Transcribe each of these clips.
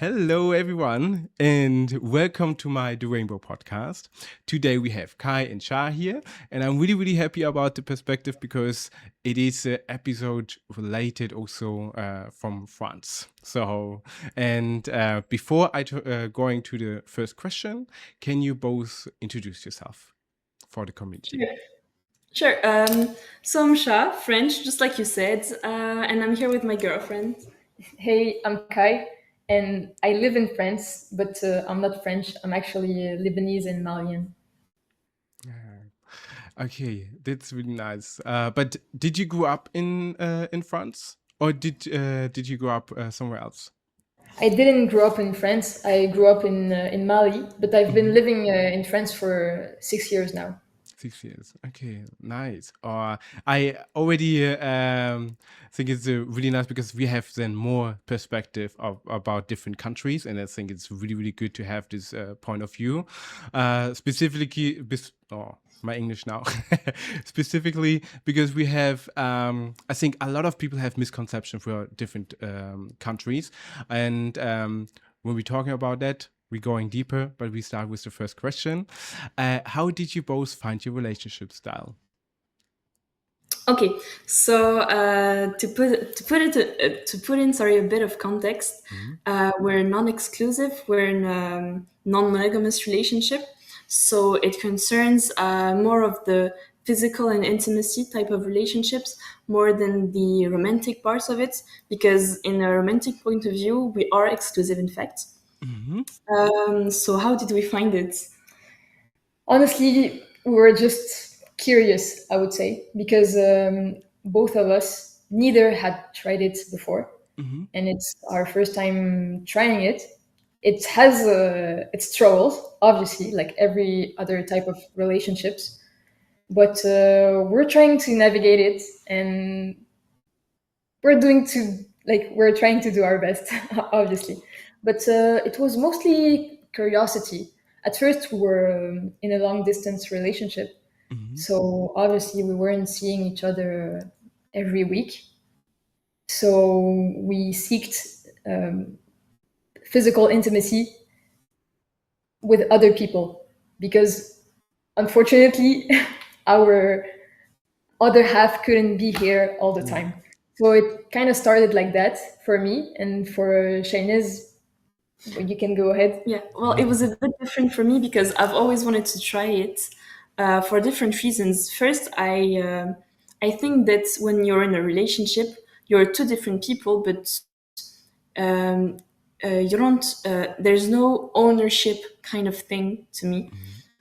Hello, everyone, and welcome to my The Rainbow podcast. Today we have Kai and Shah here, and I'm really, really happy about the perspective because it is an episode related also from France. Before going to the first question, can you both introduce yourself for the community? Sure. Sure. So I'm Shah, French, just like you said, and I'm here with my girlfriend. Hey, I'm Kai, and I live in France, but I'm not French. I'm actually Lebanese and Malian. Okay, that's really nice. But did you grow up in France, or did you grow up somewhere else? I didn't grow up in France. I grew up in Mali, but I've been living in France for 6 years now. 6 years. Okay, nice. I already think it's really nice because we have then more perspective about different countries, and I think it's really, really good to have this point of view. My English now. Specifically because we have, I think a lot of people have misconception for different countries, and when we're talking about that, we're going deeper, but we start with the first question. How did you both find your relationship style? Okay, so to put in a bit of context, we're non-exclusive. We're in a non-monogamous relationship, so it concerns more of the physical and intimacy type of relationships more than the romantic parts of it. Because in a romantic point of view, we are exclusive, in fact. So how did we find it? Honestly, we were just curious, I would say, because both of us neither had tried it before, and it's our first time trying it. It has its troubles, obviously, like every other type of relationships, but we're trying to navigate it, and we're trying to do our best, obviously. But it was mostly curiosity. At first, we were in a long distance relationship, so obviously we weren't seeing each other every week. So we seeked physical intimacy with other people because, unfortunately, our other half couldn't be here all the time. So it kind of started like that for me, and for Chahinaise, you can go ahead. Yeah, well, it was a bit different for me because I've always wanted to try it for different reasons. First, I think that when you're in a relationship, you're two different people, but um, you don't. There's no ownership kind of thing to me.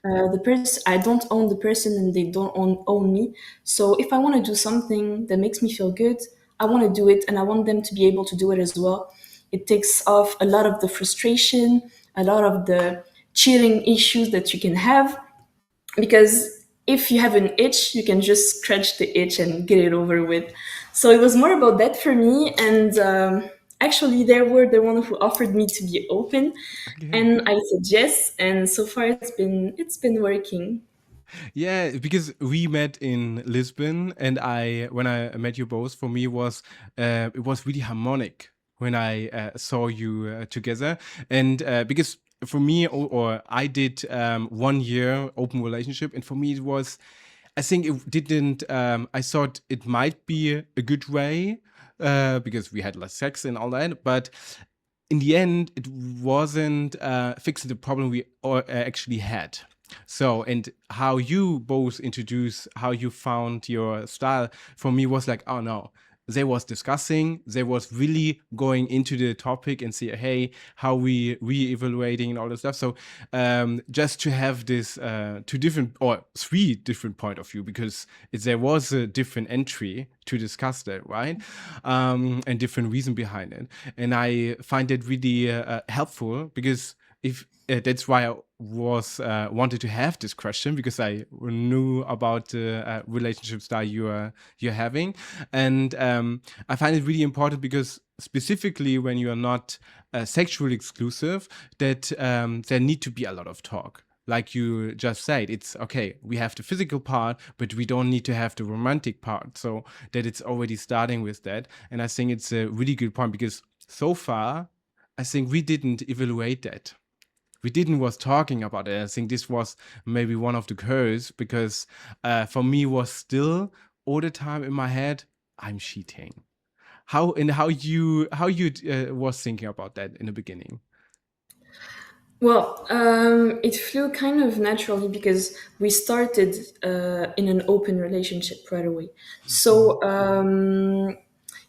The person, I don't own the person, and they don't own me. So if I want to do something that makes me feel good, I want to do it, and I want them to be able to do it as well. It takes off a lot of the frustration, a lot of the cheating issues that you can have, because if you have an itch, you can just scratch the itch and get it over with. So it was more about that for me, and actually, they were the one who offered me to be open, and I said yes, and so far it's been working. Yeah, because we met in Lisbon, and when I met you both, for me it was really harmonic when I saw you together, and because for me or I did 1 year open relationship, and for me it was, I think it didn't. I thought it might be a good way because we had less sex and all that, but in the end, it wasn't fixing the problem we actually had. So, and how you both introduce how you found your style for me was like, oh no, they was discussing, they was really going into the topic and say, hey, how we re-evaluating and all this stuff. So just to have this two different or three different point of view, because there was a different entry to discuss that, right? And different reason behind it. And I find it really helpful because if that's why I was wanted to have this question, because I knew about the relationship style you're having, and I find it really important because specifically when you are not sexually exclusive, that there need to be a lot of talk. Like you just said, it's okay, we have the physical part, but we don't need to have the romantic part. So that it's already starting with that. And I think it's a really good point because so far I think we didn't evaluate that. We didn't was talking about it. I think this was maybe one of the curves, because for me was still all the time in my head, I'm cheating. How you was thinking about that in the beginning? Well, it flew kind of naturally because we started in an open relationship right away. So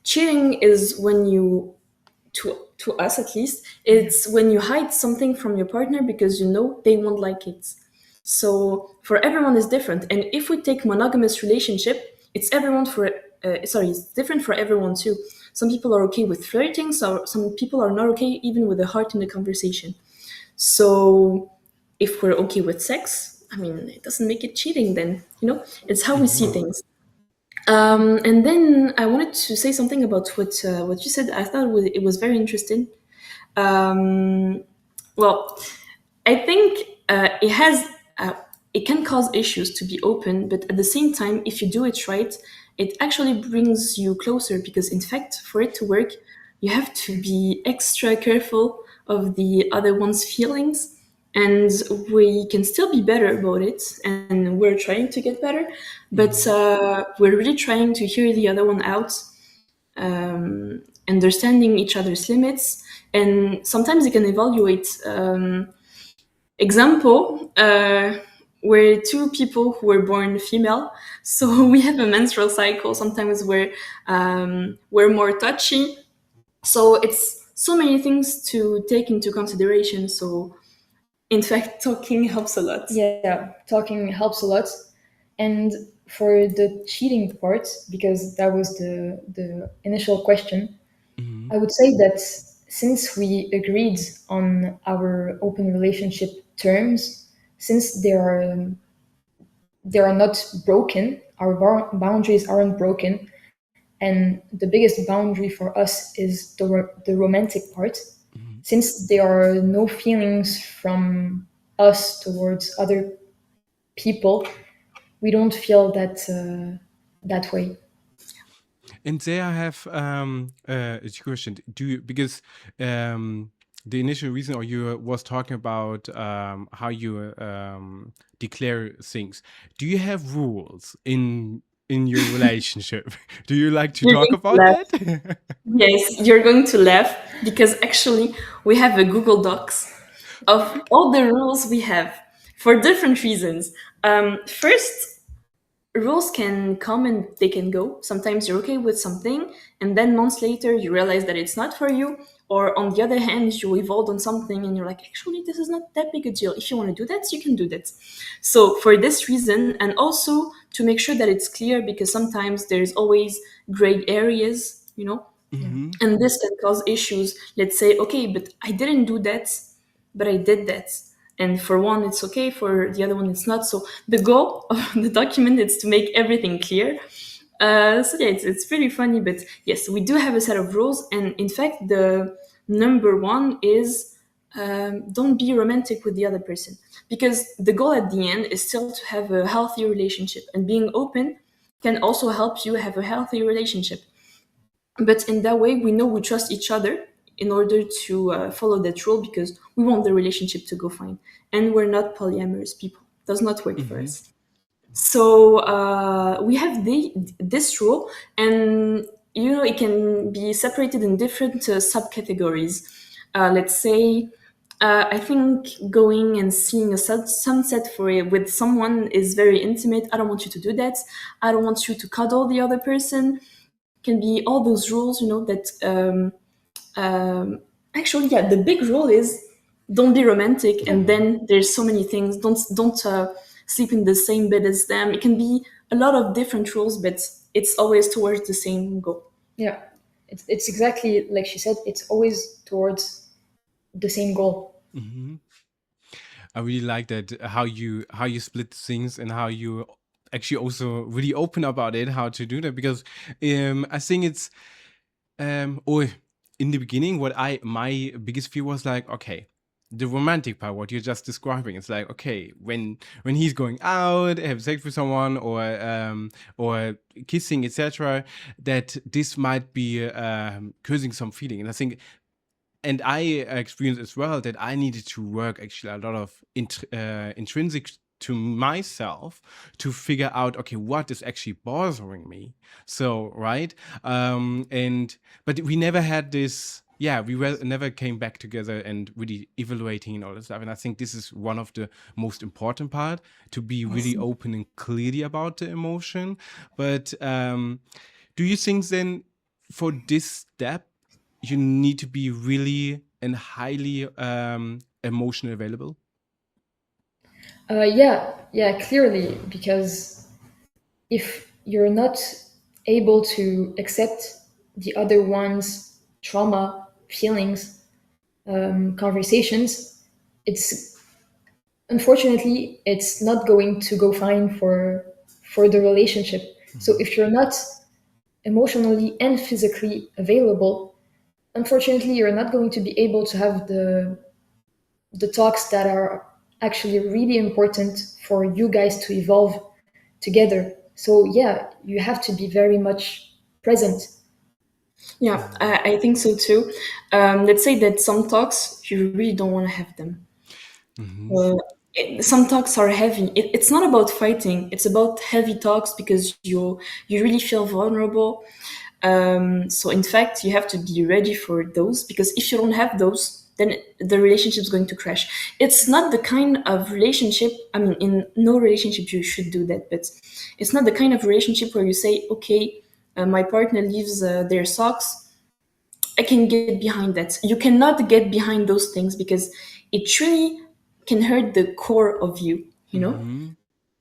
cheating is when you, to us at least, it's when you hide something from your partner because you know they won't like it. So for everyone is different, and if we take monogamous relationship, it's everyone for it's different for everyone too. Some people are okay with flirting, so some people are not okay even with a heart in the conversation. So if we're okay with sex, I mean, it doesn't make it cheating then, it's how we see things. And then I wanted to say something about what you said. I thought it was very interesting. Um, well, I think it can cause issues to be open, but at the same time, if you do it right, it actually brings you closer because, in fact, for it to work, you have to be extra careful of the other one's feelings. And we can still be better about it, and we're trying to get better, but we're really trying to hear the other one out, understanding each other's limits, and sometimes you can evaluate. Example, we're two people who were born female, so we have a menstrual cycle. Sometimes we're more touchy, so it's so many things to take into consideration. So, in fact, talking helps a lot. Yeah, talking helps a lot. And for the cheating part, because that was the initial question, I would say that since we agreed on our open relationship terms, since they are not broken, our boundaries aren't broken, and the biggest boundary for us is the romantic part. Since there are no feelings from us towards other people, we don't feel that way. And there I have a question. Do you, because the initial reason, or you was talking about how you declare things. Do you have rules in your relationship? Do you like to You're talk going to about laugh. that? Yes, you're going to laugh because actually we have a Google Docs of all the rules we have for different reasons. First, rules can come and they can go. Sometimes you're okay with something, and then months later you realize that it's not for you. Or on the other hand, you evolved on something and you're like, actually, this is not that big a deal. If you want to do that, you can do that. So, for this reason, and also to make sure that it's clear, because sometimes there's always gray areas. Yeah. And this can cause issues. Let's say, okay, but I didn't do that, but I did that. And for one, it's okay, for the other one, it's not. So the goal of the document is to make everything clear. So yeah, it's pretty funny, but yes, we do have a set of rules. And in fact, the number one is don't be romantic with the other person. Because the goal at the end is still to have a healthy relationship. And being open can also help you have a healthy relationship. But in that way, we know we trust each other in order to follow that rule because we want the relationship to go fine. And we're not polyamorous people. Does not work for us. So we have this rule, and it can be separated in different subcategories. Let's say, I think going and seeing a sunset with someone is very intimate. I don't want you to do that. I don't want you to cuddle the other person. Can be all those rules, that actually, yeah, the big rule is don't be romantic, and then there's so many things. Don't sleep in the same bed as them. It can be a lot of different rules, but it's always towards the same goal. Yeah, it's exactly like she said. It's always towards the same goal. I really like that, how you split things, and how you actually also really open about it, how to do that, because I think it's or in the beginning, my biggest fear was like, okay, the romantic part, what you're just describing, it's like, okay, when he's going out, have sex with someone, or kissing, etc., that this might be causing some feeling. And I think and I experienced as well that I needed to work actually a lot of intrinsic to myself to figure out, okay, what is actually bothering me. So right, and but we never had this. Yeah, never came back together and really evaluating and all this stuff. And I think this is one of the most important part, to be really open and clearly about the emotion. But do you think then for this step you need to be really and highly emotionally available? Yeah, clearly, because if you're not able to accept the other one's trauma, feelings, conversations, it's unfortunately it's not going to go fine for the relationship. So if you're not emotionally and physically available, unfortunately you're not going to be able to have the talks that are actually really important for you guys to evolve together. So yeah, you have to be very much present. Yeah, I think so too. Let's say that some talks you really don't want to have them. Mm-hmm. Some talks are heavy. It's not about fighting. It's about heavy talks because you really feel vulnerable. So in fact, you have to be ready for those, because if you don't have those, then the relationship is going to crash. It's not the kind of relationship. I mean, in no relationship you should do that, but it's not the kind of relationship where you say, okay, my partner leaves their socks. I can get behind that. You cannot get behind those things because it really can hurt the core of you, you know? Mm-hmm.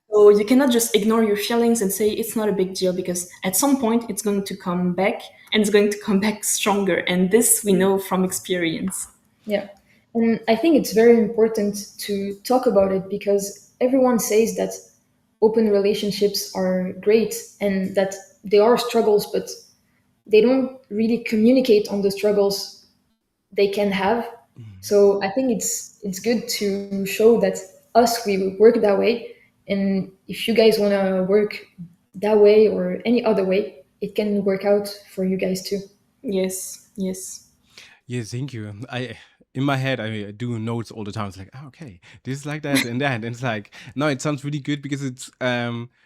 So you cannot just ignore your feelings and say it's not a big deal, because at some point it's going to come back, and it's going to come back stronger. And this we know from experience. Yeah. And I think it's very important to talk about it because everyone says that open relationships are great and that there are struggles, but they don't really communicate on the struggles they can have. So I think it's good to show that us we work that way, and if you guys want to work that way or any other way, it can work out for you guys too. Yes, yes, Yeah, thank you. I in my head I do notes all the time. It's like, oh, okay, this is like that and that, and it's like, no, it sounds really good because it's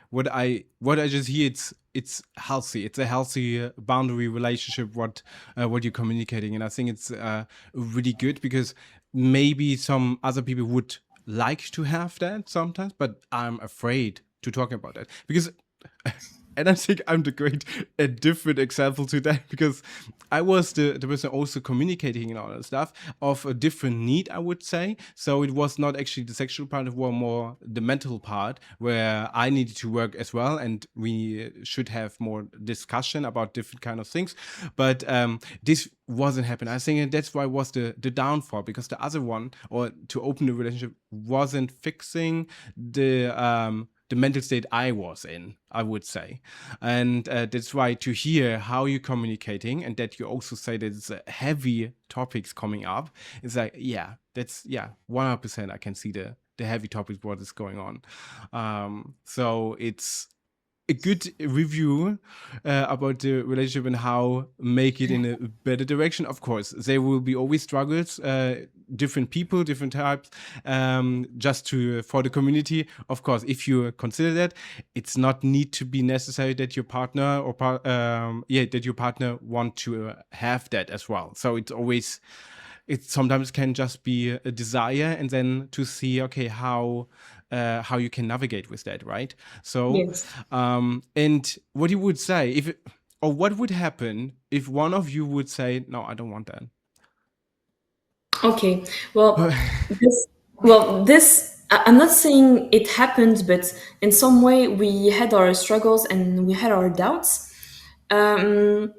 what I just hear. It's healthy. It's a healthy boundary relationship. What you're communicating, and I think it's really good because maybe some other people would like to have that sometimes, but I'm afraid to talk about that because and I think I'm the great a different example to that because I was the person also communicating and all that stuff of a different need, I would say. So it was not actually the sexual part, it was more the mental part where I needed to work as well, and we should have more discussion about different kind of things. But this wasn't happening. I think that's why it was the downfall, because the other one, or to open the relationship, wasn't fixing the mental state I was in, I would say. And that's why to hear how you're communicating and that you also say that it's heavy topics coming up, it's like, yeah, that's, yeah, 100% I can see the heavy topics, what is going on. So it's a good review about the relationship and how make it in a better direction. Of course, there will be always struggles, different people, different types. Just to for the community, of course, if you consider that, it's not need to be necessary that your partner or that your partner want to have that as well. So it's always. It sometimes can just be a desire, and then to see, okay, how you can navigate with that, right? So, yes. and what you would say if, or what would happen if one of you would say, "No, I don't want that." Okay. Well, I'm not saying it happened, but in some way we had our struggles and we had our doubts. Um,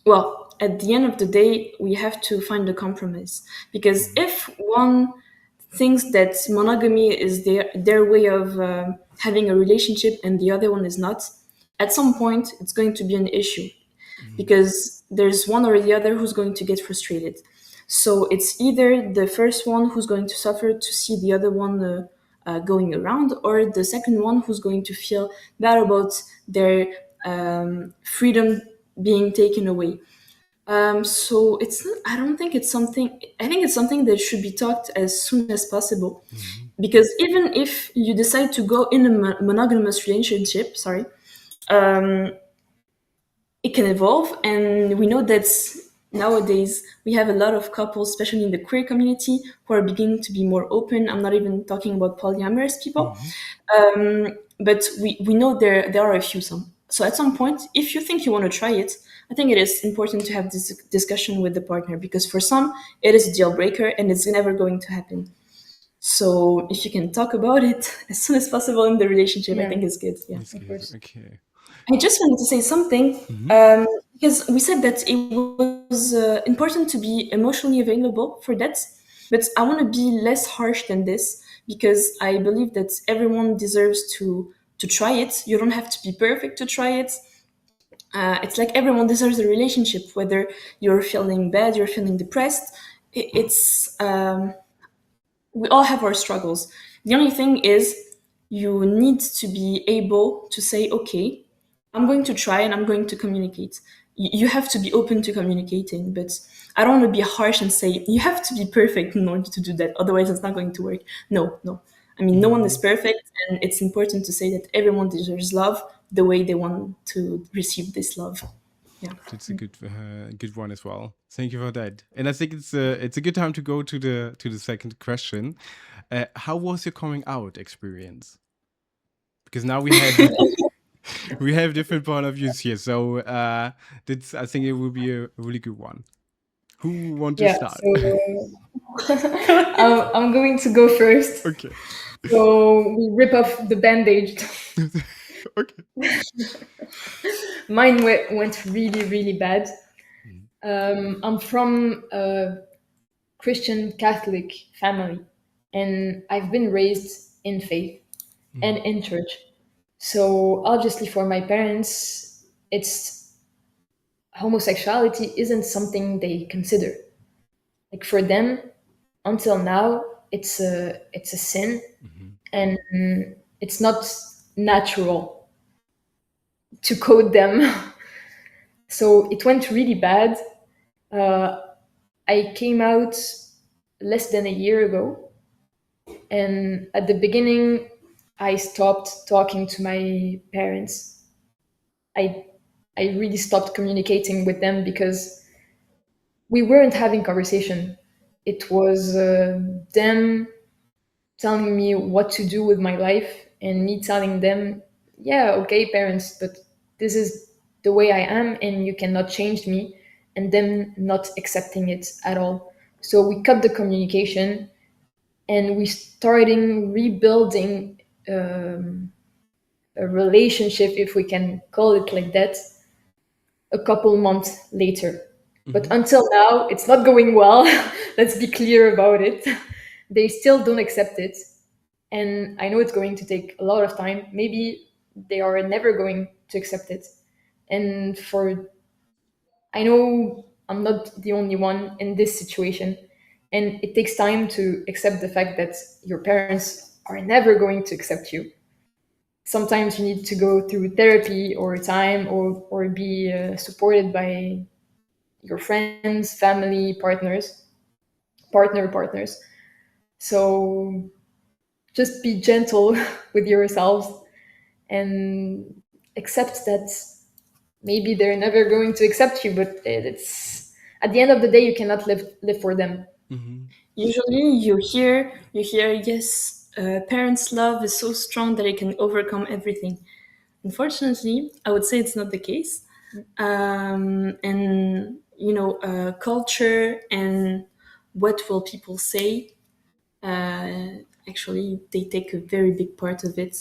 well, at the end of the day, we have to find a compromise, because if one thinks that monogamy is their way of having a relationship and the other one is not, at some point it's going to be an issue, Mhm. because there's one or the other who's going to get frustrated. So it's either the first one who's going to suffer to see the other one going around, or the second one who's going to feel bad about their freedom being taken away. So it's not, I don't think it's something. I think it's something that should be talked as soon as possible, Mhm. because even if you decide to go in a monogamous relationship, sorry, um, it can evolve, and we know that nowadays we have a lot of couples, especially in the queer community, who are beginning to be more open. I'm not even talking about polyamorous people, Mhm. but we know there are a few some. So at some point, if you think you want to try it, I think it is important to have this discussion with the partner, because for some it is a deal breaker and it's never going to happen. So if you can talk about it as soon as possible in the relationship, I Yeah, think it's good. Yeah. That's of good. course. Okay. I just wanted to say something, Mhm. because we said that it was important to be emotionally available for that, but I want to be less harsh than this, because I believe that everyone deserves to try it. You don't have to be perfect to try it. It's like everyone deserves a relationship, whether you're feeling bad, you're feeling depressed. It's we all have our struggles. The only thing is you need to be able to say, okay, I'm going to try and I'm going to communicate. You have to be open to communicating, but I don't want to be harsh and say you have to be perfect in order to do that. Otherwise, it's not going to work. No, no. I mean, no one is Mhm. perfect, and it's important to say that everyone deserves love the way they want to receive this love. Yeah. That's a good one as well. Thank you for that. And I think it's a good time to go to the second question. How was your coming out experience? Because now we have we have different point of views here. So that's I think it will be a really good one. Who want to Yeah, start? so I'm going to go first. Okay. So we rip off the bandage. Okay. Mine went really, really bad. Mhm. I'm from a Christian Catholic family, and I've been raised in faith and Mhm. in church. So obviously, for my parents, it's homosexuality isn't something they consider. Like for them, until now, it's a sin, Mhm. and it's not natural to code them. So it went really bad. Uh, I came out less than a year ago, and at the beginning, I stopped talking to my parents. I I really stopped communicating with them because we weren't having conversation. It was them telling me what to do with my life and me telling them, yeah, okay, parents, but this is the way I am and you cannot change me, and them not accepting it at all. So we cut the communication and we starting rebuilding a relationship, if we can call it like that, a couple months later. But Mhm. until now, it's not going well. Let's be clear about it. They still don't accept it. And I know it's going to take a lot of time. Maybe they are never going to accept it. And I know I'm not the only one in this situation. And it takes time to accept the fact that your parents are never going to accept you. Sometimes you need to go through therapy or time, or be supported by your friends, family, partners. So just be gentle with yourselves and accept that maybe they're never going to accept you, but it's at the end of the day you cannot live for them. Mhm. Usually you hear, yes, parents' love is so strong that it can overcome everything. Unfortunately, I would say it's not the case. And culture and what will people say, actually they take a very big part of it.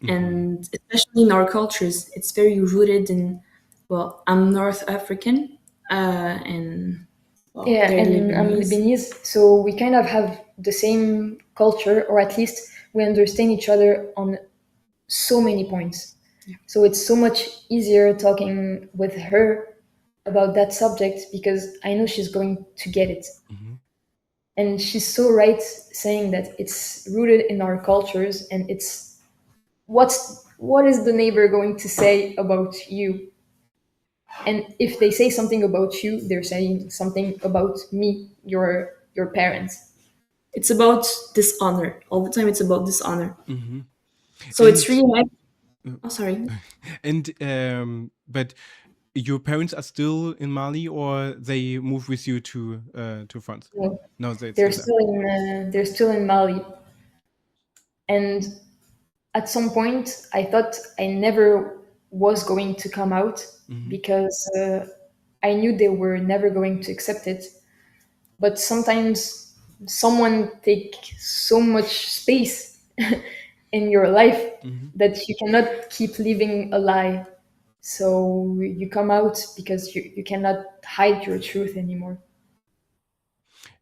Mhm. And especially in our cultures, it's very rooted in, well, I'm North African, and well, Yeah, they're and I'm Lebanese. Lebanese, so we kind of have the same culture, or at least we understand each other on so many points. Yeah. So it's so much easier talking with her about that subject because I know she's going to get it. Mhm. And she's so right saying that it's rooted in our cultures, and what is the neighbor going to say about you? And if they say something about you, they're saying something about me, your parents. It's about dishonor. All the time it's about dishonor. Hmm. So it's And really like, oh, sorry. and but your parents are still in Mali, or they move with you to France? No, No, they're still there. they're still in Mali. And at some point, I thought I never was going to come out Hmm. because I knew they were never going to accept it. But sometimes someone take so much space in your life Hmm. that you cannot keep living a lie. So you come out because you cannot hide your truth anymore.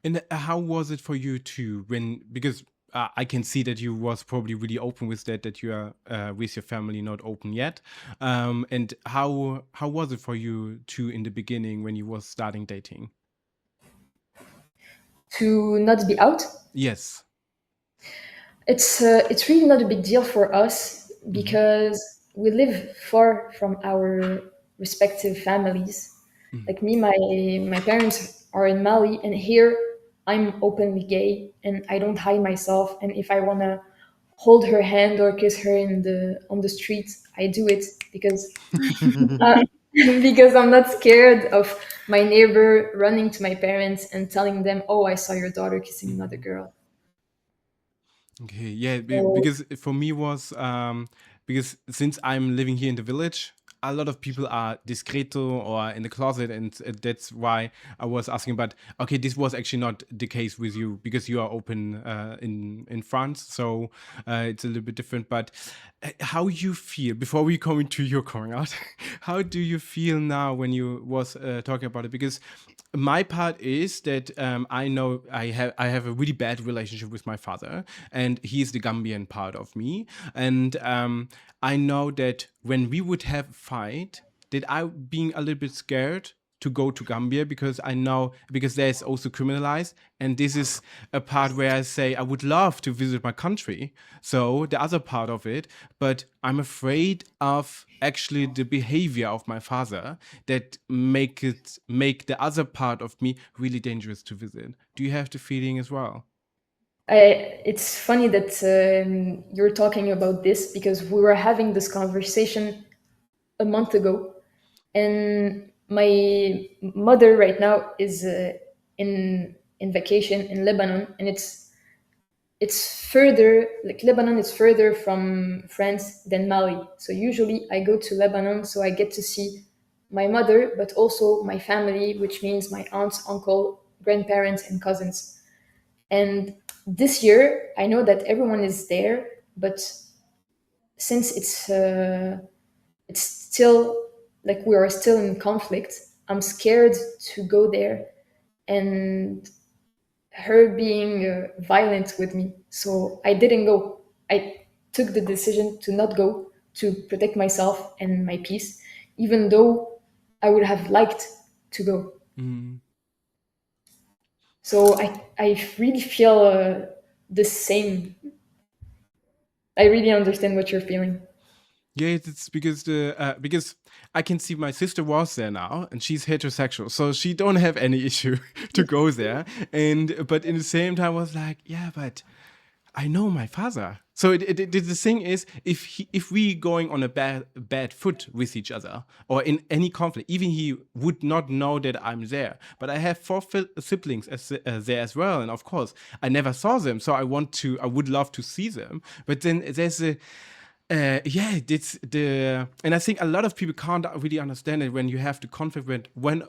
And how was it for you to when because I can see that you was probably really open with that you are with your family not open yet. And how was it for you to in the beginning when you was starting dating? To not be out, Yes. it's really not a big deal for us Hmm. because we live far from our respective families. Hmm. Like me, my parents are in Mali, and here I'm openly gay, and I don't hide myself. And if I wanna hold her hand or kiss her in the on the street, I do it because uh, because I'm not scared of my neighbor running to my parents and telling them, "Oh, I saw your daughter kissing another girl." Okay, yeah, So because for me was because since I'm living here in the village, a lot of people are discreto or in the closet, and that's why I was asking. But okay, this was actually not the case with you because you are open in France, so it's a little bit different. But how you feel before we come into your coming out? How do you feel now when you was talking about it? Because my part is that I know I have a really bad relationship with my father, and he's the Gambian part of me, and I know that when we would have a fight, that I being a little bit scared to go to Gambia because I know because there's also criminalized, and this is a part where I say I would love to visit my country. So the other part of it, but I'm afraid of actually the behavior of my father that make the other part of me really dangerous to visit. Do you have the feeling as well? it's funny that you're talking about this because we were having this conversation a month ago, and my mother right now is in vacation in Lebanon, and it's further, like Lebanon is further from France than Mali. So usually I go to Lebanon so I get to see my mother, but also my family, which means my aunts, uncle, grandparents, and cousins. And this year, I know that everyone is there, but since it's still like we are still in conflict, I'm scared to go there and her being violent with me. So I didn't go. I took the decision to not go to protect myself and my peace, even though I would have liked to go. Mm. So I really feel the same. I really understand what you're feeling. Yeah, it's because I can see my sister was there now, and she's heterosexual, so she don't have any issue to go there. And but in the same time, I was like, yeah, but I know my father. So the thing is, if we going on a bad foot with each other or in any conflict, even he would not know that I'm there. But I have four siblings there as well, and of course I never saw them, so I would love to see them. But then there's a yeah, it's the and I think a lot of people can't really understand it when you have the conflict when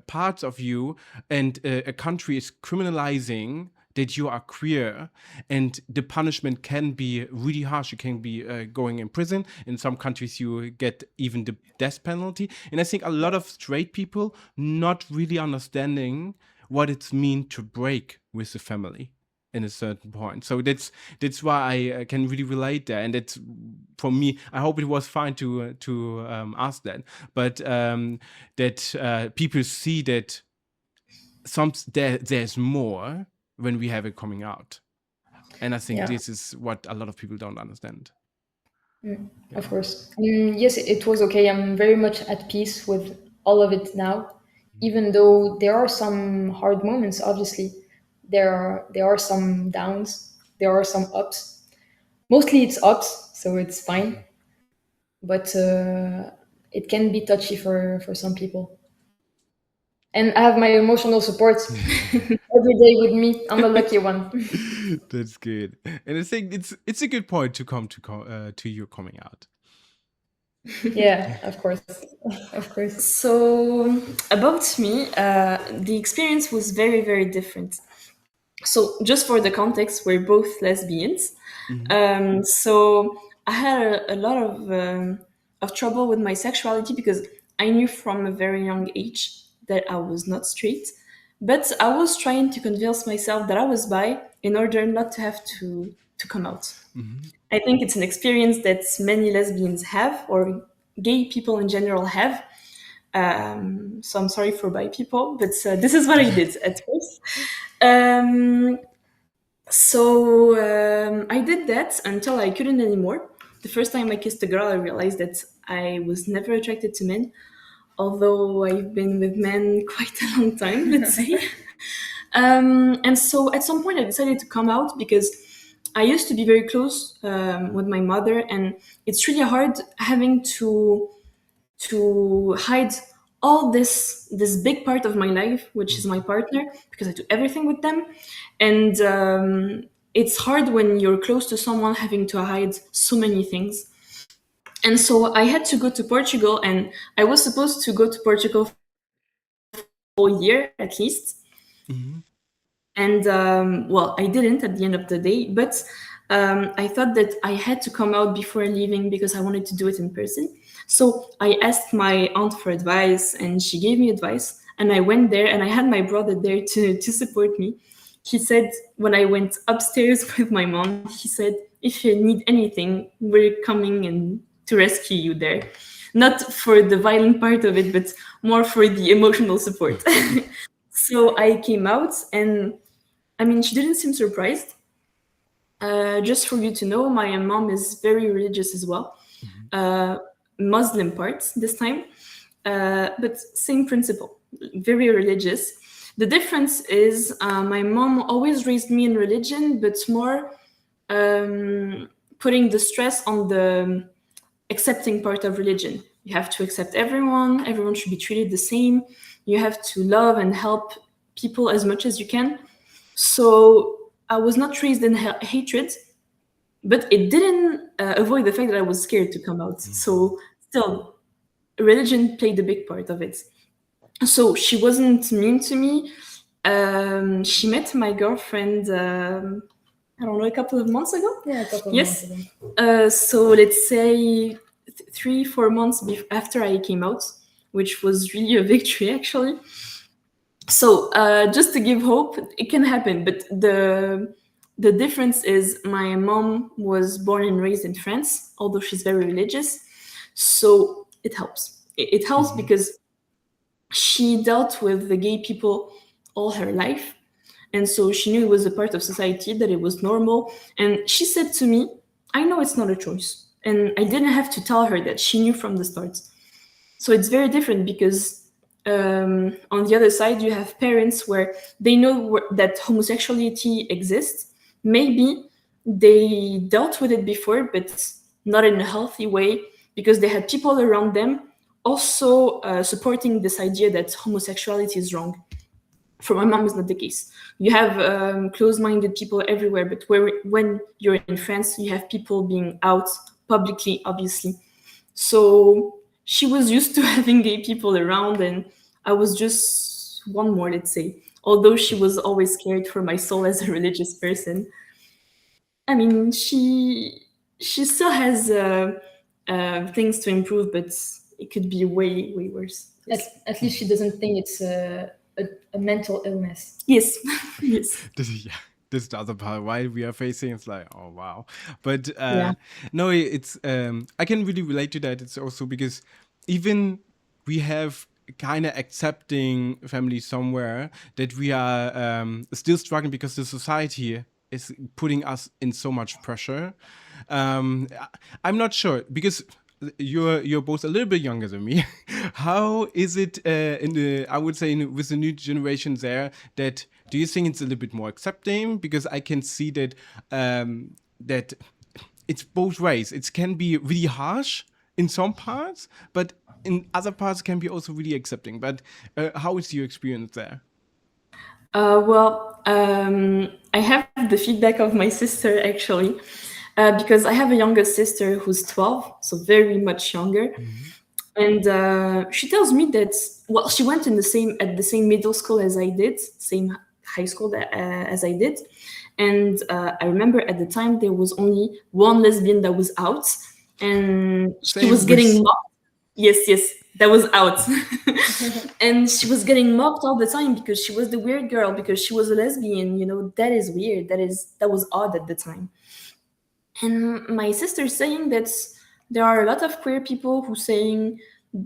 parts of you and a country is criminalizing that you are queer, and the punishment can be really harsh. You can be going in prison. In some countries, you get even the death penalty. And I think a lot of straight people not really understanding what it's mean to break with the family in a certain point. So that's why I can really relate there, and it's for me. I hope it was fine to ask that, but that people see that there's more when we have it coming out, and I think Yeah, this is what a lot of people don't understand. of Yeah. course. Yes, it was okay. I'm very much at peace with all of it now, even though there are some hard moments. Obviously, there are some downs, there are some ups. Mostly it's ups, so it's fine. But it can be touchy for some people. And I have my emotional support every day with me. I'm the lucky one. That's good, and I think it's a good point to come to your coming out. Yeah, of course, of course. So about me, the experience was very, very different. So just for the context, we're both lesbians. So I had a lot of trouble with my sexuality because I knew from a very young age that I was not straight. But I was trying to convince myself that I was bi in order not to have to come out. I think it's an experience that many lesbians have, or gay people in general have. So I'm sorry for bi people, but this is what I did at first. Um, so I did that until I couldn't anymore. The first time I kissed a girl, I realized that I was never attracted to men, although I've been with men quite a long time, let's say. And so at some point, I decided to come out because I used to be very close with my mother, and it's really hard having to hide all this big part of my life, which is my partner, because I do everything with them, and it's hard when you're close to someone having to hide so many things. And so I had to go to Portugal, and I was supposed to go to Portugal for a year at least. And well, I didn't at the end of the day, but I thought that I had to come out before leaving because I wanted to do it in person. So I asked my aunt for advice, and she gave me advice. And I went there, and I had my brother there to support me. He said, when I went upstairs with my mom, he said, if you need anything, we're coming and to rescue you there. Not for the violent part of it, but more for the emotional support. So I came out, and I mean, she didn't seem surprised. Just for you to know, my mom is very religious as well. Muslim part this time, but same principle, very religious. The difference is my mom always raised me in religion, but more putting the stress on the accepting part of religion. You have to accept everyone, everyone should be treated the same. You have to love and help people as much as you can. So I was not raised in hatred, but it didn't avoid the fact that I was scared to come out. So still, religion played a big part of it. So she wasn't mean to me. She met my girlfriend, I don't know, a couple of months ago. Yeah, a couple of Yes. months ago. So let's say 3-4 months after I came out, which was really a victory actually. So just to give hope, it can happen, but the difference is my mom was born and raised in France, although she's very religious. So it helps. It helps because she dealt with the gay people all her life. And so she knew it was a part of society, that it was normal. And she said to me, I know it's not a choice. And I didn't have to tell her that. She knew from the start. So it's very different because on the other side, you have parents where they know that homosexuality exists. Maybe they dealt with it before, but not in a healthy way because they had people around them also supporting this idea that homosexuality is wrong. For my mom, is not the case. You have closed-minded people everywhere, but when you're in France, you have people being out publicly, obviously. So she was used to having gay people around, and I was just one more, let's say. Although she was always scared for my soul as a religious person. I mean, she still has things to improve, but it could be way, way worse. At least she doesn't think it's a mental illness. Yes, yes. Yeah, this is the other part why we are facing. It's like, oh wow, but Yeah. no, it's I can really relate to that. It's also because even we have kind of accepting family somewhere that we are still struggling because the society is putting us in so much pressure. I'm not sure because you're both a little bit younger than me. How is it in the, I would say, with the new generation there? That do you think it's a little bit more accepting? Because I can see that that it's both ways. It can be really harsh in some parts, but in other parts can be also really accepting. But how is your experience there? I have the feedback of my sister actually, because I have a younger sister who's 12, so very much younger. And she tells me that, well, she went in the same middle school as I did, same high school as I did. And I remember at the time there was only one lesbian that was out, and she Same was getting with- mocked. Yes, that was out. And she was getting mocked all the time because she was the weird girl, because she was a lesbian. That is weird. That was odd at the time. And my sister's saying that there are a lot of queer people who saying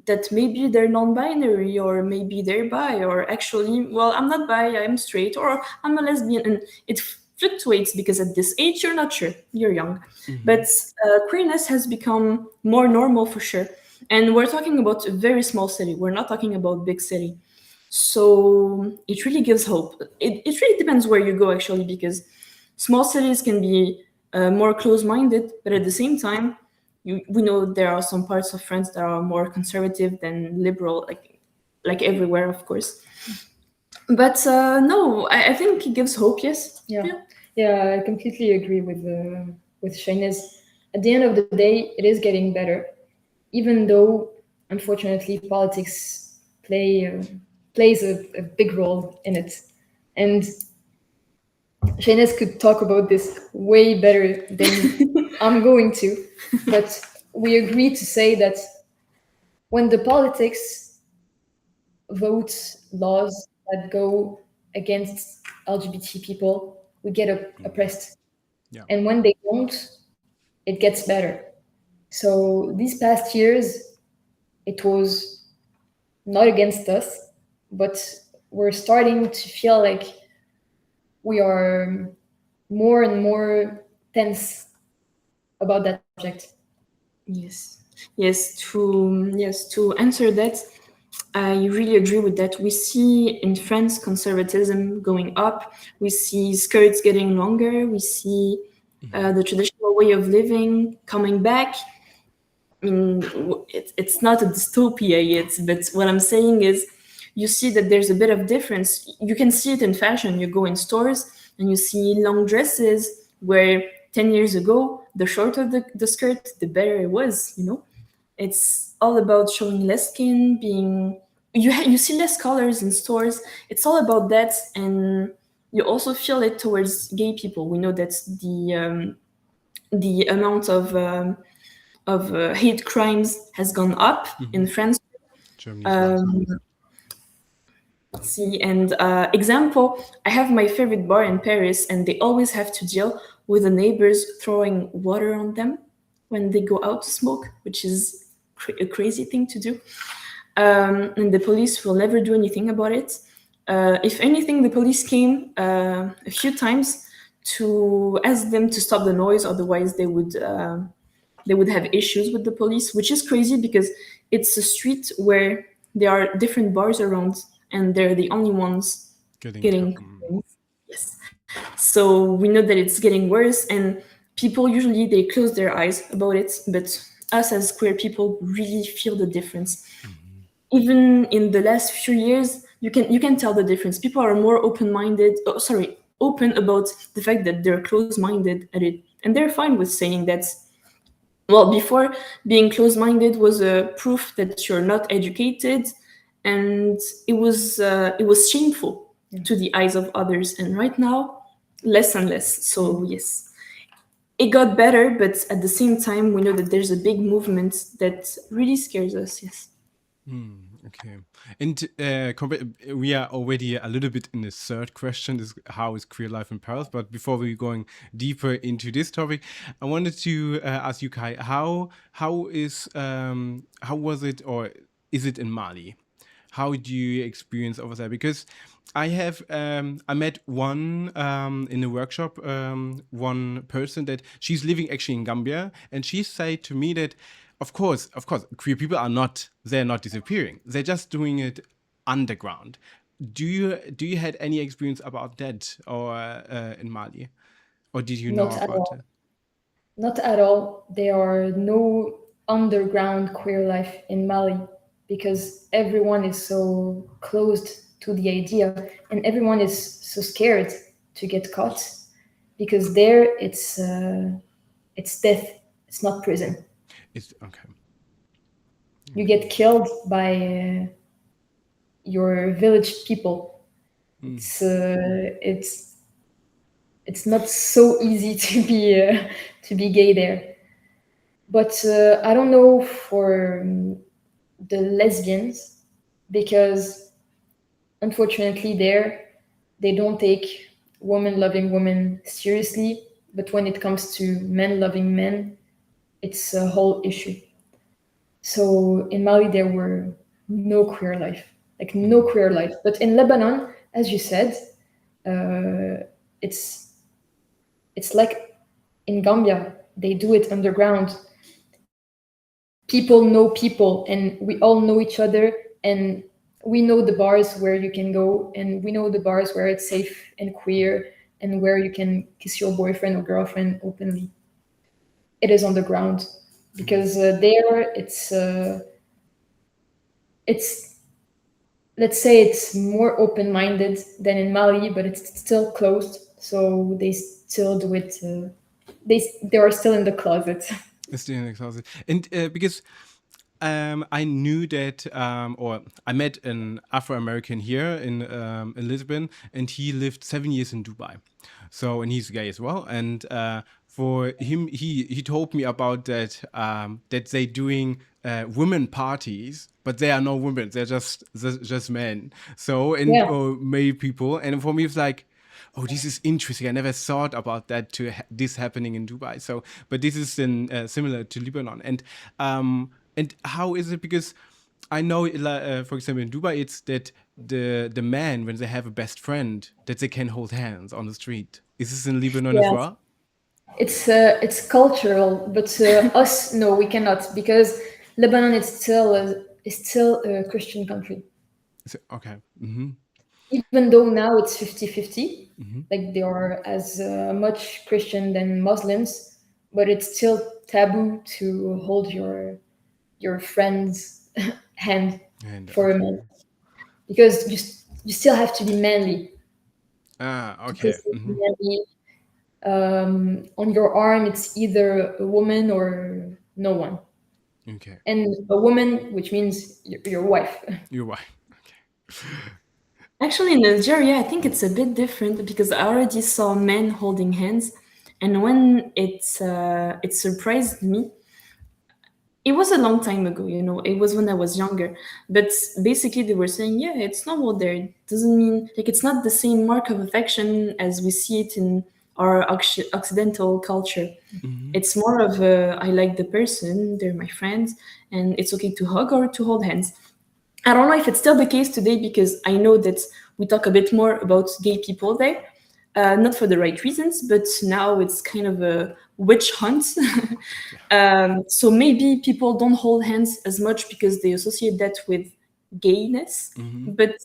that maybe they're non-binary, or maybe they're bi, or actually, well, I'm not bi, I'm straight, or I'm a lesbian. And it fluctuates because at this age you're not sure, you're young. But queerness has become more normal for sure. And we're talking about a very small city, we're not talking about big city. So it really gives hope. It really depends where you go actually, because small cities can be more close-minded, but at the same time, we know there are some parts of France that are more conservative than liberal, like everywhere, of course. But no, I think it gives hope. Yes. Yeah, I completely agree with Chahinaise. At the end of the day, it is getting better, even though unfortunately politics plays a big role in it. And Chahinaise could talk about this way better than I'm going to, but we agree to say that when the politics votes laws that go against LGBT people, we get oppressed. Yeah. And when they don't, it gets better. So these past years, it was not against us, but we're starting to feel like we are more and more tense about that subject. Yes. To answer that, I really agree with that. We see in France conservatism going up. We see skirts getting longer. We see the traditional way of living coming back. I mean, it's not a dystopia yet, but what I'm saying is, you see that there's a bit of difference. You can see it in fashion. You go in stores and you see long dresses where 10 years ago, the shorter the skirt, the better it was, It's all about showing less skin, being... You see less colors in stores. It's all about that, and you also feel it towards gay people. We know that the amount of hate crimes has gone up in France. Germany as well. See, and example, I have my favorite bar in Paris, and they always have to deal with the neighbors throwing water on them when they go out to smoke, which is a crazy thing to do. And the police will never do anything about it. If anything, the police came a few times to ask them to stop the noise, otherwise they would have issues with the police, which is crazy because it's a street where there are different bars around, and they're the only ones getting yes. So we know that it's getting worse, and people usually they close their eyes about it, but us as queer people really feel the difference. Even in the last few years, you can tell the difference. People are more open about the fact that they're close-minded at it, and they're fine with saying that. Well, before, being close-minded was a proof that you're not educated, and it was shameful to the eyes of others. And right now, less and less. So yes, it got better, but at the same time, we know that there's a big movement that really scares us. Yes. Okay. And we are already a little bit in the third question, is how is queer life in Paris? But before we're going deeper into this topic, I wanted to ask you, Kai, how was it, or is it in Mali? How do you experience over there? Because I met one in a workshop, one person that she's living actually in Gambia, and she said to me that, of course, queer people are not, they're not disappearing. They're just doing it underground. Do you had any experience about that or in Mali, or did you know Not at about all. it? Not at all. There are no underground queer life in Mali because everyone is so closed to the idea and everyone is so scared to get caught because there it's death. It's not prison. It's okay. You get killed by your village people. It's not so easy to be gay there. But I don't know for the lesbians because unfortunately there they don't take women loving women seriously. But when it comes to men loving men, it's a whole issue. So in Mali there were no queer life, like no queer life. But in Lebanon, as you said, it's it's like in Gambia they do it underground. People know people and we all know each other and we know the bars where you can go and we know the bars where it's safe and queer and where you can kiss your boyfriend or girlfriend openly. It is on the ground because there it's let's say it's more open-minded than in Mali, but it's still closed, so they still do it they are still in the closet. It's still exhausted. And because I knew that, or I met an Afro American here in Lisbon, and he lived 7 years in Dubai. So, and he's gay as well. And for him, he told me about that that they doing women parties, but they are no women; they're just men. So, and Yeah. or male people. And for me, it's like, oh, this is interesting. I never thought about that this happening in Dubai. So, but this is then similar to Lebanon. And how is it? Because I know, for example, in Dubai, it's that the man, when they have a best friend, that they can hold hands on the street. Is this in Lebanon as Yeah. well? It's cultural, but us no, we cannot because Lebanon is still a Christian country. Okay. Even though now it's 50-50, like they are as much Christian than Muslims, but it's still taboo to hold your friend's hand And for a okay. man because you still have to be manly. Ah, To okay. please be manly. On your arm, it's either a woman or no one. Okay. And a woman, which means your wife. You're right. Okay. Actually, in Algeria, I think it's a bit different because I already saw men holding hands, and when it surprised me. It was a long time ago, you know. It was when I was younger, but basically they were saying, yeah, it's normal there. It doesn't mean like it's not the same mark of affection as we see it in our Occidental culture. It's more of a I like the person, they're my friends, and it's okay to hug or to hold hands. I don't know if it's still the case today because I know that we talk a bit more about gay people there. Not for the right reasons, but now it's kind of a witch hunt. So maybe people don't hold hands as much because they associate that with gayness. But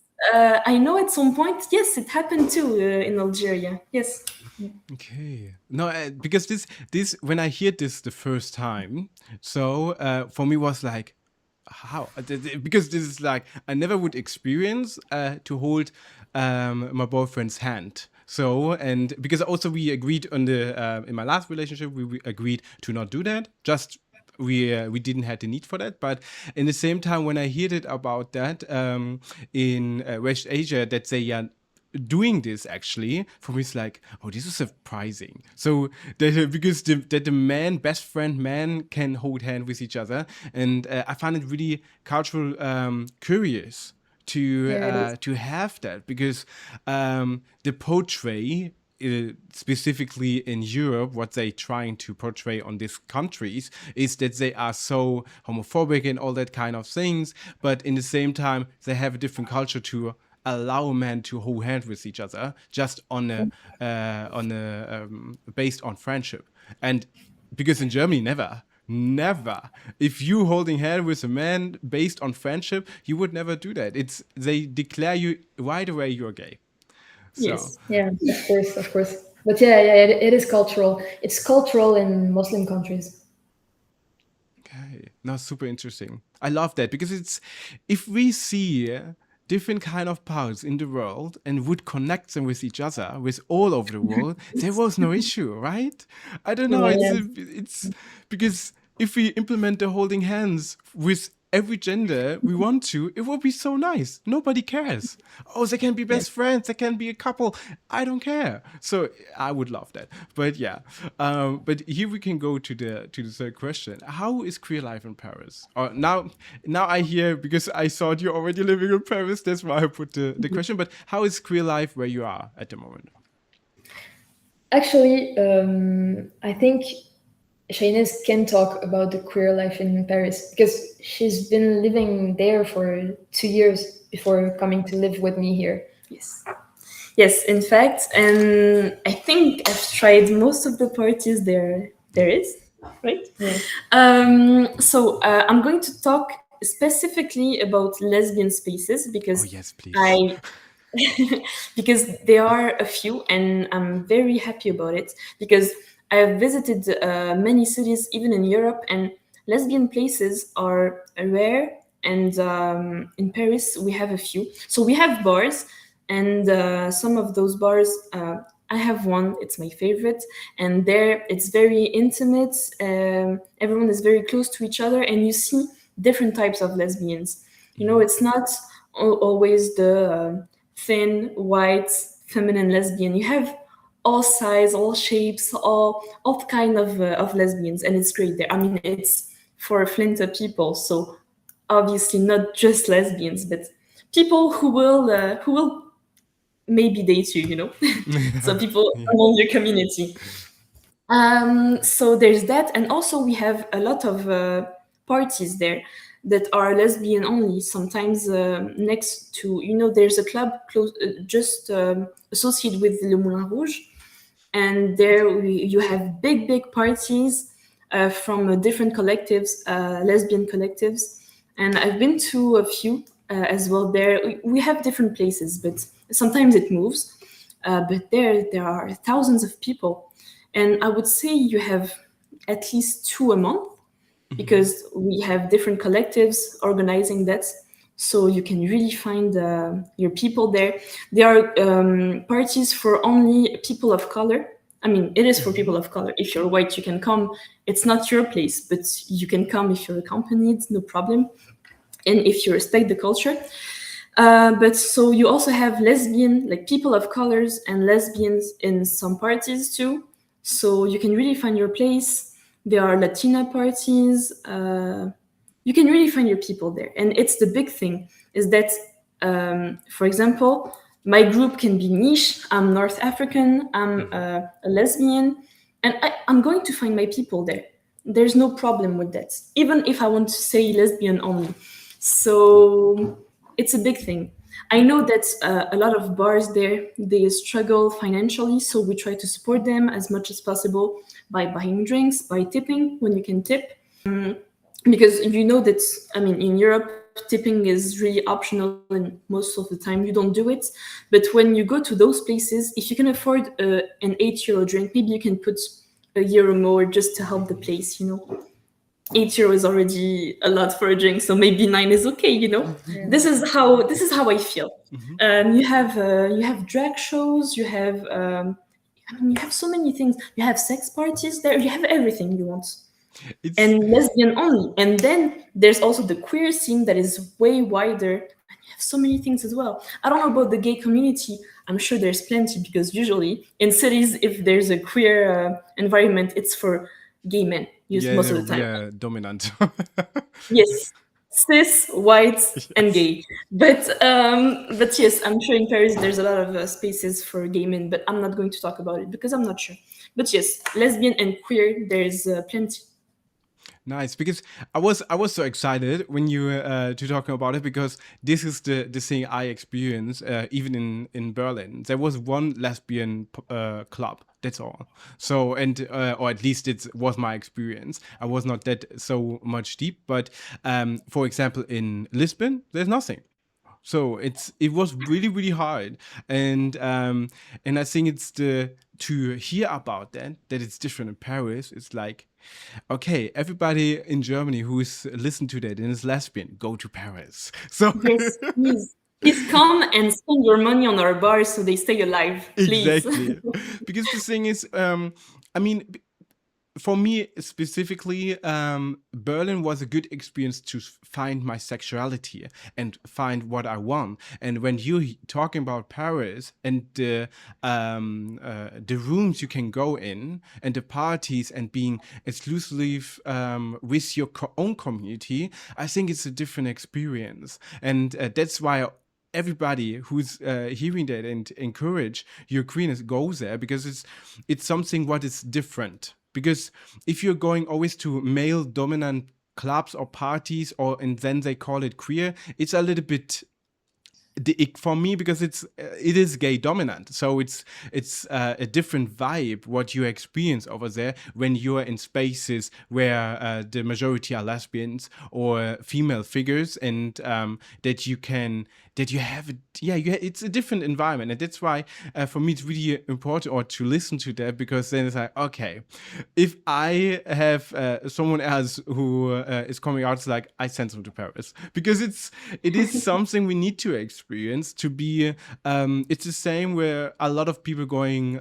I know at some point, yes, it happened too in Algeria. Yes. Okay. No, because this when I heard this the first time, so for me was like, how? Because this is like I never would experience to hold my boyfriend's hand. So, and because also we agreed on the in my last relationship we agreed to not do that. Just we didn't have the need for that. But in the same time, when I heard it about that in West Asia, that they are doing this, actually for me it's like, oh, this is surprising. So that because that the man best friend man can hold hand with each other, and I find it really cultural curious Yeah, it is. to have that, because the portray specifically in Europe, what they trying to portray on these countries is that they are so homophobic and all that kind of things, but in the same time they have a different culture to allow men to hold hands with each other just on a based on friendship. And because in Germany never, Never. If you holding hand with a man based on friendship, you would never do that. It's they declare you right away you're gay. So Yes. Yeah, of course, of course. But yeah, it is cultural. It's cultural in Muslim countries. okay, now super interesting. I love that because it's if we see different kind of parts in the world and would connect them with each other, with all over the world, there was no issue, right? I don't know. Yeah, yeah. It's because if we implement the holding hands with every gender we want to, it would be so nice. Nobody cares. Oh, they can be best friends. They can be a couple. I don't care. So I would love that. But yeah, but here we can go to the third question. How is queer life in Paris? Or now I hear because I thought you're already living in Paris. That's why I put the question. But how is queer life where you are at the moment? Actually, I think Chahinaise can talk about the queer life in Paris because she's been living there for 2 years before coming to live with me here. Yes. Yes, in fact, and I think I've tried most of the parties there is, right? Yeah. So I'm going to talk specifically about lesbian spaces Oh because yes, please. I because there are a few, and I'm very happy about it because I have visited many cities, even in Europe, and lesbian places are rare. And in Paris, we have a few. So we have bars, and some of those bars, I have one. It's my favorite, and there it's very intimate. Everyone is very close to each other, and you see different types of lesbians. You know, it's not always the thin, white, feminine lesbian. You have all size, all shapes, all kind of lesbians, and it's great there. I mean, it's for Flinter people, so obviously not just lesbians, but people who will maybe date you. You know, so people Yeah. among your community. So there's that, and also we have a lot of parties there that are lesbian only. Sometimes next to, you know, there's a club close, just associated with Le Moulin Rouge, and there you have big parties from different collectives, lesbian collectives, and I've been to a few as well. There we have different places, but sometimes it moves. But there are thousands of people, and I would say you have at least two a month because we have different collectives organizing that. So you can really find your people there. There are parties for only people of color. I mean, it is for people of color. If you're white, you can come. It's not your place, but you can come if you're accompanied, no problem. And if you respect the culture. But so you also have lesbian, like people of colors and lesbians in some parties too. So you can really find your place. There are Latina parties. You can really find your people there. And it's the big thing is that, for example, my group can be niche. I'm North African. I'm a lesbian. And I'm going to find my people there. There's no problem with that, even if I want to say lesbian only. So it's a big thing. I know that a lot of bars there, they struggle financially, so we try to support them as much as possible by buying drinks, by tipping when you can tip. Because you know that, I mean, in Europe, tipping is really optional, and most of the time you don't do it. But when you go to those places, if you can afford an €8 drink, maybe you can put €1 more just to help the place, you know. €8 is already a lot for a drink, so maybe 9 is okay, you know. Yeah. This is how I feel. You have drag shows, you have I mean, you have so many things. You have sex parties there, you have everything you want. It's And lesbian only. And then there's also the queer scene that is way wider. And you have so many things as well. I don't know about the gay community. I'm sure there's plenty because usually in cities, if there's a queer environment, it's for gay men used most of the we time. are dominant. Yes, cis, white, and Yes. gay. But yes, I'm sure in Paris there's a lot of spaces for gay men, but I'm not going to talk about it because I'm not sure. But yes, lesbian and queer, there's plenty. Nice, because I was so excited when you to talking about it, because this is the thing I experienced even in Berlin. There was one lesbian club. That's all. So and or at least it was my experience. I was not that so much deep, but for example in Lisbon, there's nothing. So it was really hard, and I think it's the to hear about that it's different in Paris. It's like, okay, everybody in Germany who is listened to that and is lesbian, go to Paris. So Yes, please. Please come and spend your money on our bars so they stay alive, please. exactly, because the thing is, I mean, for me specifically, Berlin was a good experience to find my sexuality and find what I want. And when you talking about Paris and the rooms you can go in and the parties and being exclusive with your own community, I think it's a different experience, and that's why everybody who's hearing that and encourage your queerness goes there, because it's something what is different. Because if you're going always to male dominant clubs or parties, or and then they call it queer, it's a little bit for me, because it is gay dominant, so it's a different vibe what you experience over there when you're in spaces where the majority are lesbians or female figures, and that you have it, yeah, it's a different environment, and that's why for me it's really important or to listen to that, because then it's like, okay, if I have someone else who is coming out, it's like I send them to Paris, because it is something we need to experience to be. It's the same where a lot of people going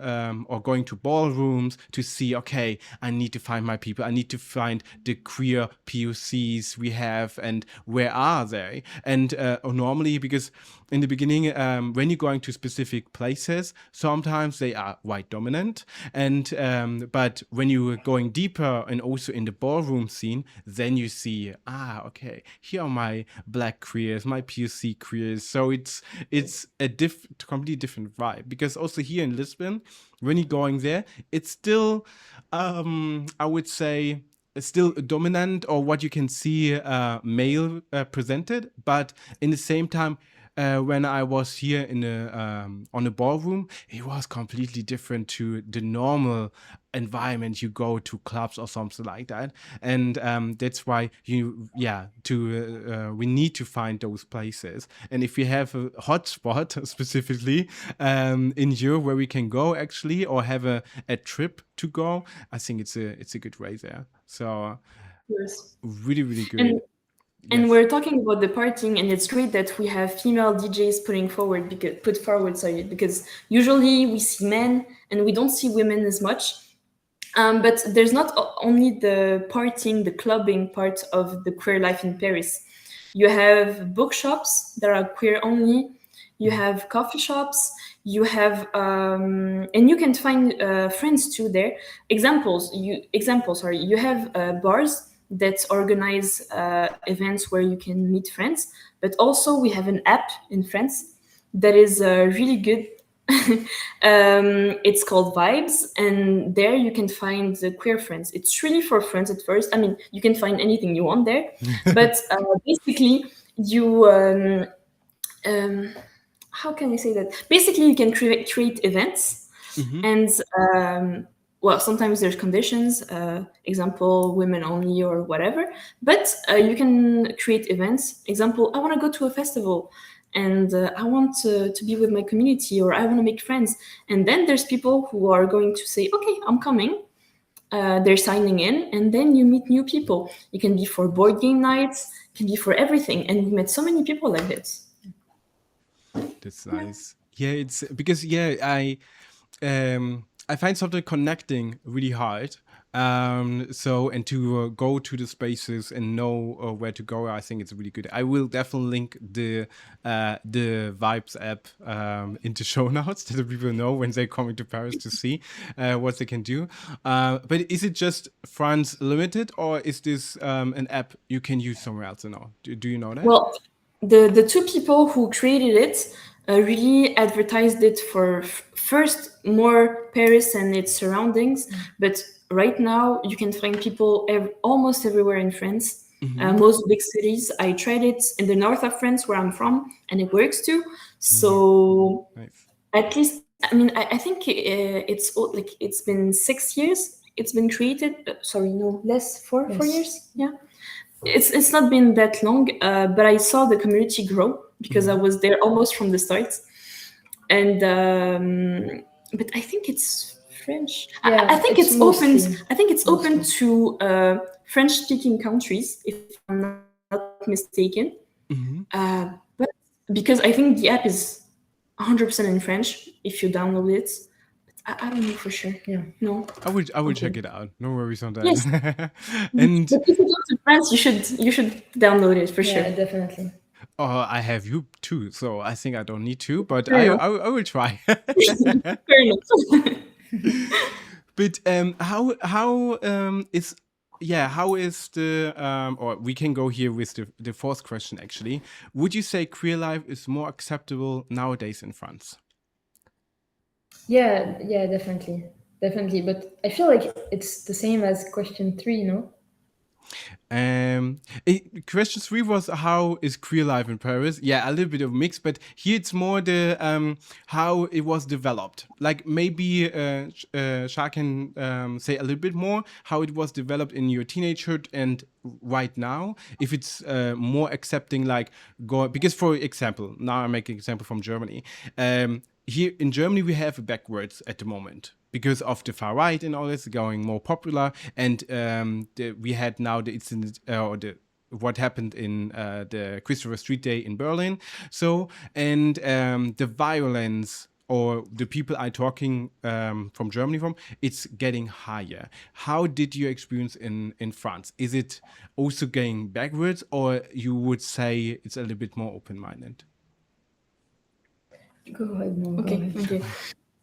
or going to ballrooms to see. Okay, I need to find my people. I need to find the queer POCs we have, and where are they? And normally, because in the beginning, when you're going to specific places, sometimes they are white dominant, and but when you're going deeper and also in the ballroom scene, then you see, okay, here are my black queers, my POC queers. So it's a completely different vibe, because also here in Lisbon, when you're going there, it's still I would say still dominant, or what you can see male presented, but in the same time, when I was here in on the ballroom, it was completely different to the normal environment you go to clubs or something like that, and that's why we need to find those places, and if we have a hotspot specifically in Europe where we can go actually, or have a trip to go, I think it's a good way there. So Yes. really good. And Yes. we're talking about the partying, and it's great that we have female DJs put forward, sorry, because usually we see men and we don't see women as much. But there's not only the partying, the clubbing part of the queer life in Paris. You have bookshops that are queer only. You have coffee shops. You have, and you can find friends too there. Sorry. You have bars that organize events where you can meet friends. But also we have an app in France that is really good. It's called Vibes, and there you can find the queer friends. It's really for friends at first. I mean, you can find anything you want there, but basically, you how can I say that? Basically, you can create events, and well, sometimes there's conditions, example, women only or whatever. But you can create events. Example, I want to go to a festival, and I want to be with my community, or I want to make friends. And then there's people who are going to say, okay, I'm coming. They're signing in, and then you meet new people. It can be for board game nights, it can be for everything. And we met so many people like this. That's nice. Yeah, it's because I find something connecting really hard. So and to go to the spaces and know where to go, I think it's really good. I will definitely link the Vibes app into show notes so that people know when they're coming to Paris to see what they can do. But is it just France limited, or is this an app you can use somewhere else? Now, do you know that? Well, the two people who created it really advertised it for first more Paris and its surroundings, but right now you can find people almost everywhere in France. Mm-hmm. Most big cities. I tried it in the north of France where I'm from, and it works too. Yeah. So Nice. at least, I mean, I think like it's been 6 years. It's been created. Sorry, no, less, 4 years. Yes. Yeah, it's not been that long, but I saw the community grow because I Mm-hmm. was there almost from the start. And but I think it's French. I Yeah, think it's it's open. mostly I think it's open mostly. to French-speaking countries, if I'm not mistaken. Mm-hmm. But because I think the app is 100% in French if you download it. But I don't know for sure. Yeah. No. I will Okay. check it out. No worries on Yes. that. And But if you go to France, you should download it for sure. Yeah, definitely. I have you too, so I think I don't need to, but Fair I enough. I, I will try. Fair enough. But how is the or we can go here with the fourth question actually. Would you say queer life is more acceptable nowadays in France? Yeah, yeah, definitely. But I feel like it's the same as question 3, no? Question three was how is queer life in Paris? Yeah, a little bit of mix, but here it's more the how it was developed. Like maybe Shah can say a little bit more how it was developed in your teenagehood and right now. If it's more accepting, like go because for example, now I make an example from Germany. Here in Germany we have a backwards at the moment because of the far right and all this going more popular, and we had now the incident or the what happened in the Christopher Street Day in Berlin. So and the violence or the people I'm talking from Germany from, it's getting higher. How did you experience in France? Is it also going backwards, or you would say it's a little bit more open minded? Go ahead, no, go Okay. ahead.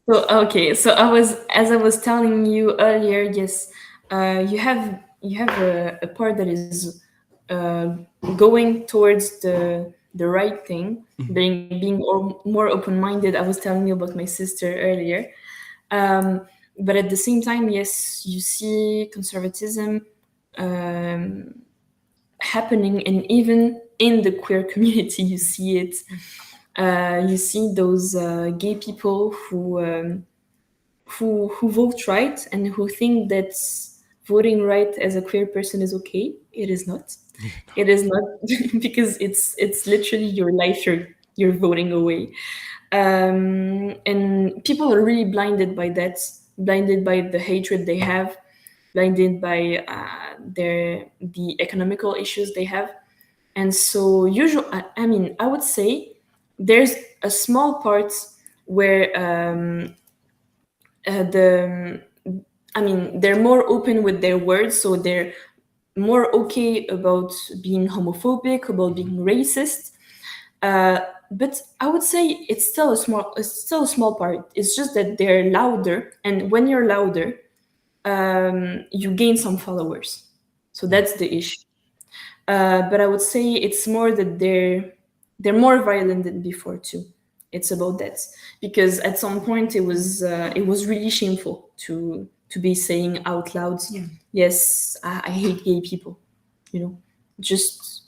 Okay. So as I was telling you earlier, yes, you have a part that is uh, going towards the right thing, being more open minded. I was telling you about my sister earlier, but at the same time, yes, you see conservatism happening, and even in the queer community, you see it. You see those gay people who vote right and who think that voting right as a queer person is okay. It is not. Yeah, It is not because it's literally your life you're voting away. And people are really blinded by that, blinded by the hatred they have, blinded by the economical issues they have. And so usually, I mean, I would say there's a small part where the I mean, they're more open with their words, so they're more okay about being homophobic, about being racist. But I would say it's still a small part. It's just that they're louder, and when you're louder, you gain some followers. So yeah. that's the issue. But I would say it's more that they're more violent than before too. It's about that because at some point it was really shameful to be saying out loud, yes, I hate gay people. You know, just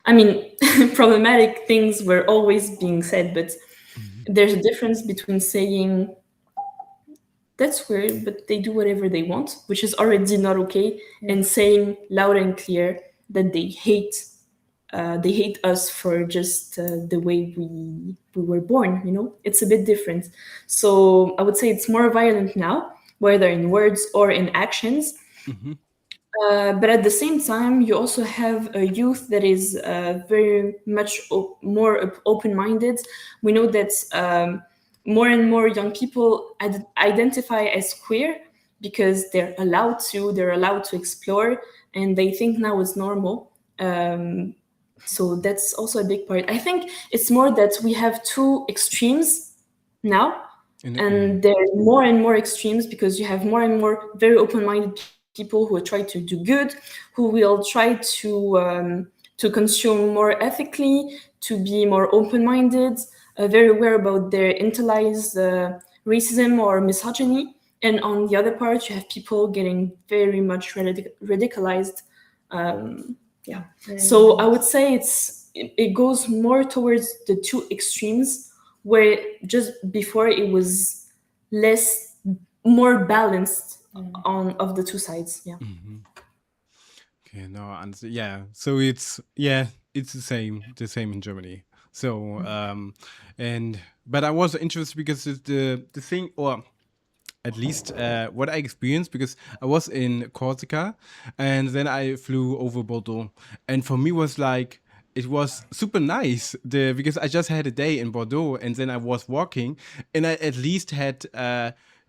I mean, problematic things were always being said, but Mhm. there's a difference between saying that's weird, but they do whatever they want, which is already not okay, and saying loud and clear that they hate us for just the way we were born. It's a bit different. So I would say it's more violent now, whether in words or in actions. Mhm. But at the same time, you also have a youth that is very much more open-minded. We know that more and more young people identify as queer because they're allowed to explore, and they think now it's normal. So that's also a big part. I think it's more that we have two extremes now, and there are more and more extremes because you have more and more very open-minded people who try to do good, who will try to consume more ethically, to be more open-minded, very aware about their internalized racism or misogyny, and on the other part you have people getting very much radicalized. Yeah. So I would say it goes more towards the two extremes, where just before it was less, more balanced on of the two sides. Yeah. Okay, no, I understand. Yeah, so it's the same in Germany. So and but I was interested because it's the thing, or at least what I experienced, because I was in Corsica and then I flew over Bordeaux, and for me was like it was super nice because I just had a day in Bordeaux and then I was walking and I at least had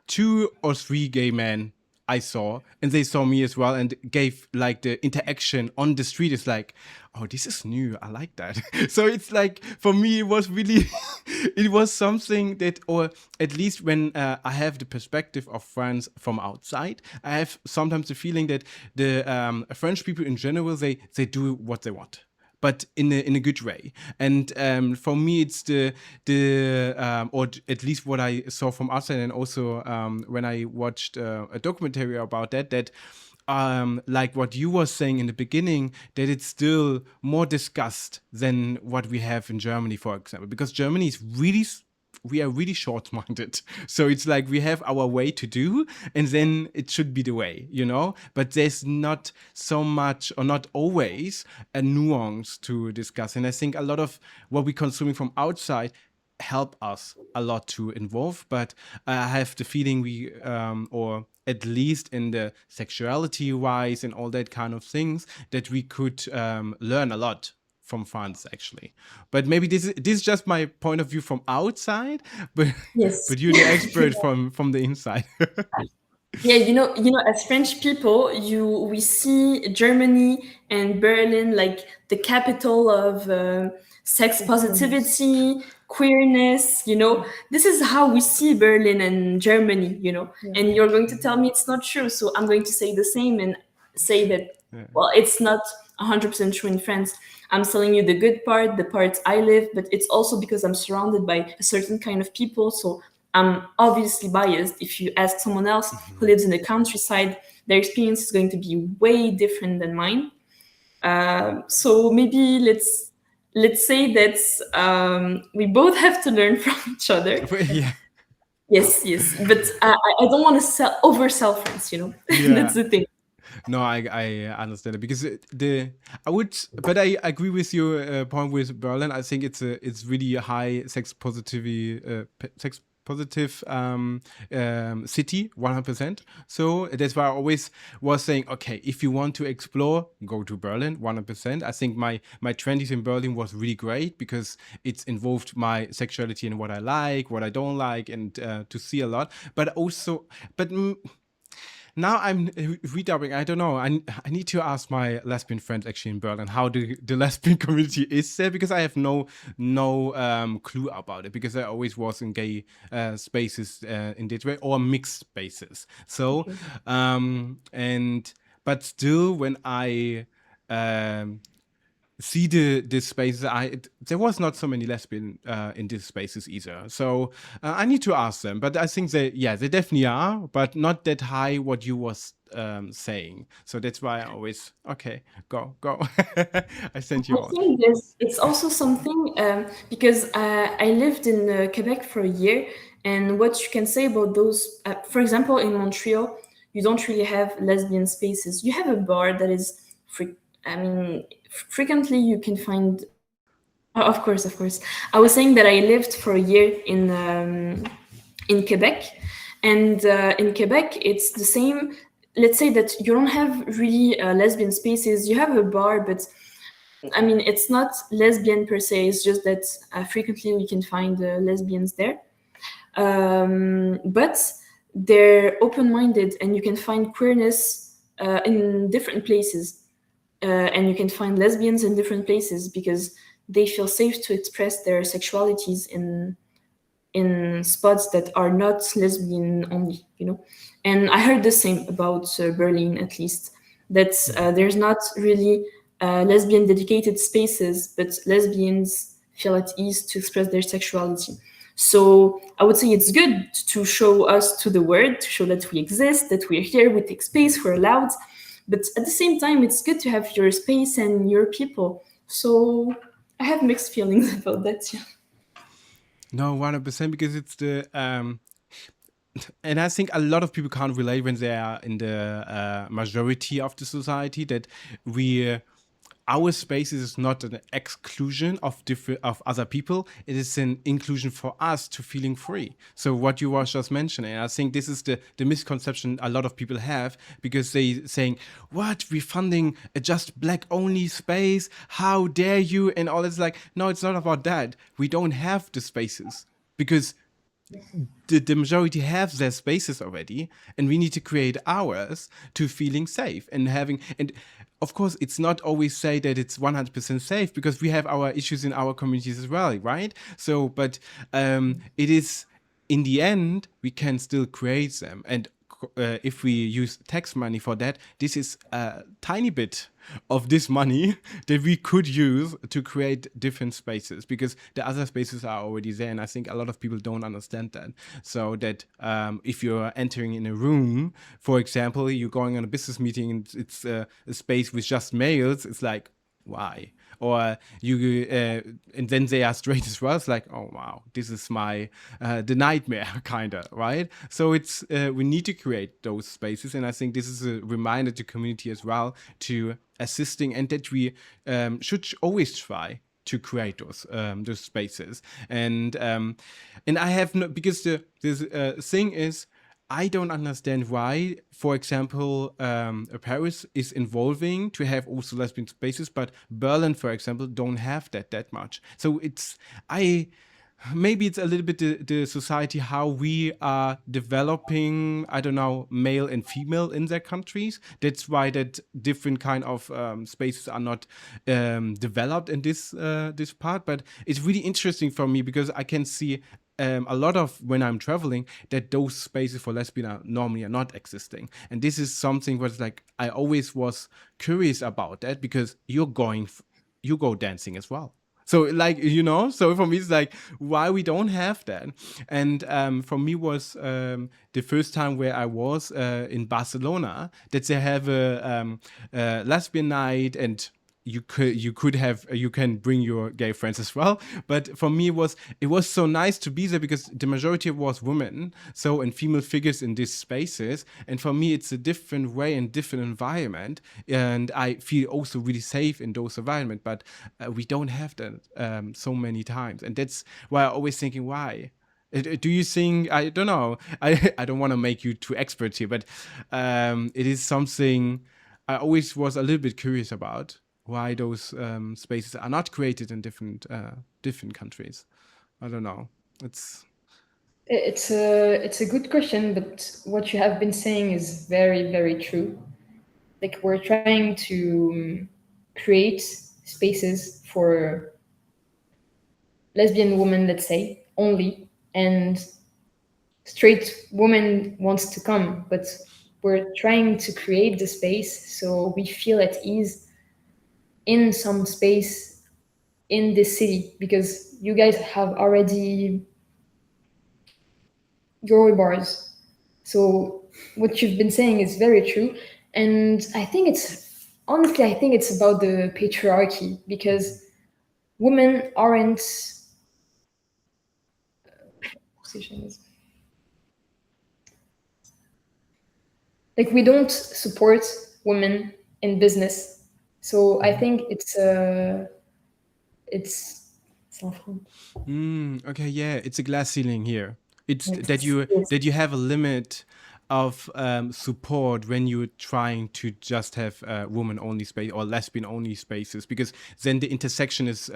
2 or 3 gay men I saw, and they saw me as well, and gave like the interaction on the street is like, oh, this is new. I like that. So it's like for me, it was really, it was something that, or at least when I have the perspective of France from outside, I have sometimes the feeling that the French people in general, they do what they want, but in a good way. And for me, it's or at least what I saw from outside, and also when I watched a documentary about that like what you were saying in the beginning, that it's still more discussed than what we have in Germany, for example, because Germany is really we are really short-minded. So it's like we have our way to do, and then it should be the way, But there's not so much, or not always, a nuance to discuss. And I think a lot of what we're consuming from outside help us a lot to involve. But I have the feeling we, or at least in the sexuality wise and all that kind of things, that we could learn a lot from France, actually. But maybe this is just my point of view from outside, but Yes. but you're the expert from the inside. Yeah, as French people, we see Germany and Berlin like the capital of sex positivity, queerness. This is how we see Berlin and Germany. And you're going to tell me it's not true, so I'm going to say the same and say that well, it's not 100% true in France. I'm telling you the good part, the parts I live, but it's also because I'm surrounded by a certain kind of people. So I'm obviously biased. If you ask someone else who lives in the countryside, their experience is going to be way different than mine. So maybe let's say that we both have to learn from each other. Yeah. Yes, but I don't want to oversell France. That's the thing. No, I understand it, because but I agree with your point with Berlin. I think it's really a high sex positivity, sex positive city, 100%. So that's why I always was saying, okay, if you want to explore, go to Berlin, 100%. I think my 20s in Berlin was really great because it's involved my sexuality and what I like, what I don't like, and to see a lot. But also, now I'm redoubling. I don't know. I need to ask my lesbian friends actually in Berlin how the lesbian community is there, because I have no clue about it, because I always was in gay spaces in that way, or mixed spaces. So but still, when I see the spaces, there was not so many lesbian in these spaces either. So I need to ask them, but I think they definitely are, but not that high what you was saying. So that's why I always go. I sent you I out. think it's also something because I lived in Quebec for a year, and what you can say about those, for example, in Montreal, you don't really have lesbian spaces. You have a bar that is frequently you can find. Of course, of course. I was saying that I lived for a year in Quebec, and in Quebec it's the same. Let's say that you don't have really lesbian spaces. You have a bar, but it's not lesbian per se. It's just that frequently we can find lesbians there, but they're open-minded, and you can find queerness in different places. And you can find lesbians in different places because they feel safe to express their sexualities in spots that are not lesbian only, And I heard the same about Berlin, at least, that there's not really lesbian dedicated spaces, but lesbians feel at ease to express their sexuality. So I would say it's good to show us to the world, to show that we exist, that we're here, we take space, we're allowed. But at the same time, it's good to have your space and your people. So I have mixed feelings about that. Yeah. No, 100%, because it's the and I think a lot of people can't relate when they are in the majority of the society, that we our spaces is not an exclusion of different of other people. It is an inclusion for us to feeling free. So what you was just mentioning, I think this is the misconception a lot of people have, because they saying, what, we funding a just black only space, how dare you, and all. It's like, no, it's not about that. We don't have the spaces because the majority have their spaces already, and we need to create ours to feeling safe and having. And of course, it's not always say that it's 100% safe, because we have our issues in our communities as well, right? So but it is, in the end, we can still create them. And if we use tax money for that, this is a tiny bit of this money that we could use to create different spaces, because the other spaces are already there. And I think a lot of people don't understand that. So that if you're entering in a room, for example, you're going on a business meeting and it's a space with just males, it's like, why? Or you and then they are straight as well. It's like, oh wow, this is my the nightmare kind of, right? So it's we need to create those spaces, and I think this is a reminder to community as well, to assisting, and that we should always try to create those spaces. And I have no, because the thing is, I don't understand why, for example, Paris is evolving to have also lesbian spaces, but Berlin, for example, don't have that much. So it's maybe it's a little bit the society, how we are developing, I don't know, male and female in their countries. That's why that different kind of spaces are not developed in this part. But it's really interesting for me, because I can see a lot of, when I'm traveling, that those spaces for lesbian are normally not existing. And this is something what's like, I always was curious about that, because you go dancing as well. So like, so for me it's like, why we don't have that. And for me was the first time where I was in Barcelona, that they have a lesbian night, and you can bring your gay friends as well. But for me it was so nice to be there, because the majority was women, so, and female figures in these spaces. And for me it's a different way and different environment, and I feel also really safe in those environment. But we don't have that so many times, and that's why I always thinking, why. Do you think, I don't know, I don't want to make you too expert here, but it is something I always was a little bit curious about, why those spaces are not created in different countries. I don't know. It's a good question, but what you have been saying is very, very true. Like, we're trying to create spaces for lesbian women, let's say, only, and straight woman wants to come, but we're trying to create the space so we feel at ease in some space in this city, because you guys have already your bars. So what you've been saying is very true. And I think it's about the patriarchy, because women aren't like, we don't support women in business. So I think it's Okay, yeah, it's a glass ceiling here. It's that yes, you yes. that you have a limit of support when you're trying to just have woman only space or lesbian only spaces, because then the intersection is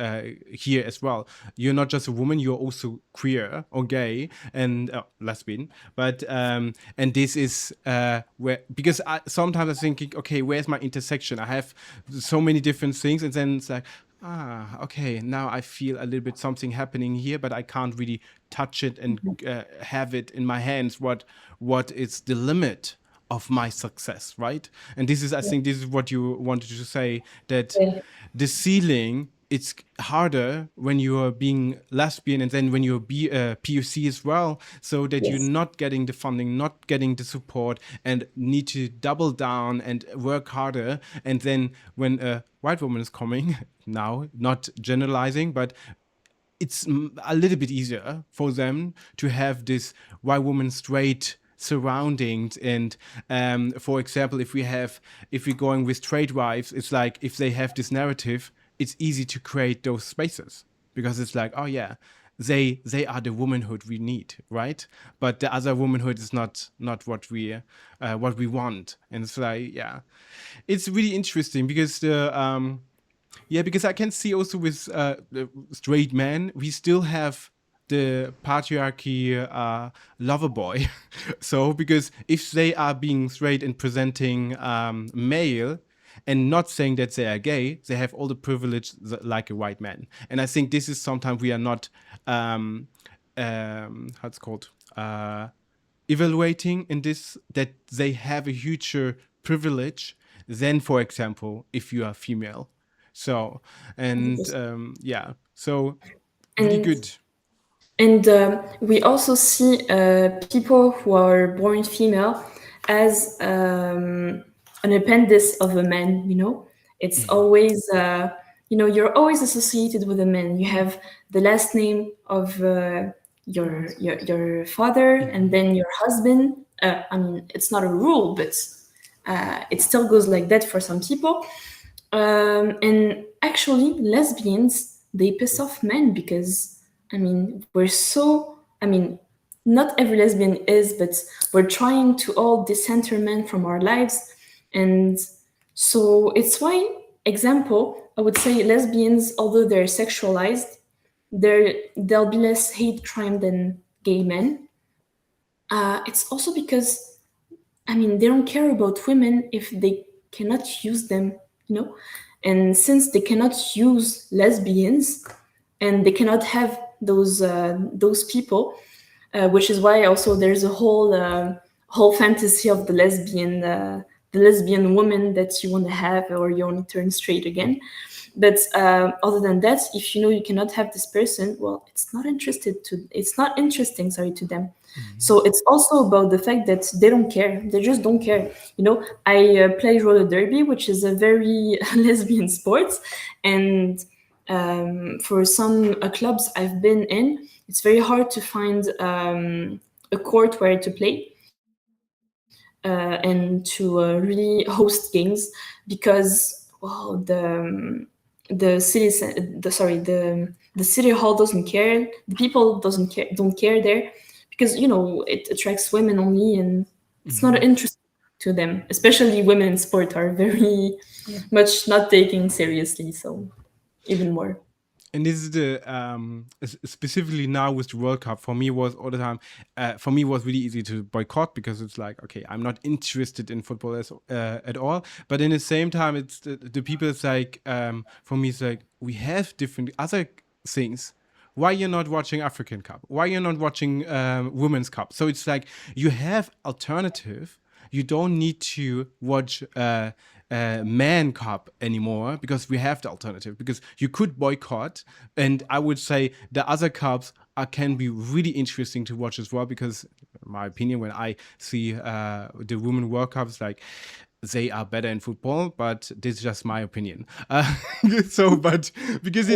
here as well. You're not just a woman, you're also queer or gay and lesbian. But and this is where, because sometimes I'm thinking, okay, where's my intersection? I have so many different things, and then it's like, okay, now I feel a little bit something happening here, but I can't really touch it and have it in my hands. What is the limit of my success, right? And this is, I think, this is what you wanted to say, that Yeah. the ceiling it's harder when you're being lesbian and then when you're POC as well, so that you're Yes. not getting the funding, not getting the support, and need to double down and work harder. And then when a white woman is coming, now, not generalizing, but it's a little bit easier for them to have this white woman straight surroundings. And for example, if we're going with straight wives, it's like if they have this narrative, it's easy to create those spaces, because it's like, oh yeah, they are the womanhood we need, right? But the other womanhood is not what we want. And it's like, yeah, it's really interesting, because because I can see also with the straight men, we still have the patriarchy lover boy. So, because if they are being straight and presenting male and not saying that they are gay, they have all the privilege like a white man. And I think this is sometimes we are not, how it's called, evaluating in this, that they have a huger privilege than, for example, if you are female. So, and so really And good. we also see people who are born female as an appendix of a man. It's always you're always associated with a man. You have the last name of your father, and then your husband. I mean, it's not a rule, but it still goes like that for some people. And actually, lesbians, they piss off men because, I mean, not every lesbian is, but we're trying to all decenter men from our lives. And so it's why, example, I would say lesbians, although they're sexualized, there'll be less hate crime than gay men. It's also because, I mean, they don't care about women if they cannot use them, you know? And since they cannot use lesbians and they cannot have those people, which is why also there's a whole fantasy of the lesbian woman that you want to have, or you want to turn straight again. But other than that, if you know you cannot have this person, well, it's not interesting, sorry, to them. So it's also about the fact that they don't care. They just don't care. I play roller derby, which is a very lesbian sport, and for some clubs I've been in, it's very hard to find a court where to play and to really host games, because the city the city hall doesn't care, the people don't care there, because it attracts women only, and it's not interesting to them, especially women in sport are very much not taken seriously, so even more. And this is the specifically now with the World Cup, for me was all the time. For me, it was really easy to boycott, because it's like, okay, I'm not interested in football at all. But in the same time, it's the people. It's like, for me, it's like, we have different other things. Why you're not watching African Cup? Why you're not watching Women's Cup? So it's like, you have alternative. You don't need to watch Man Cup anymore, because we have the alternative. Because you could boycott, and I would say the other cups can be really interesting to watch as well. Because, in my opinion, when I see the Women World Cups, like, they are better in football, but this is just my opinion. But because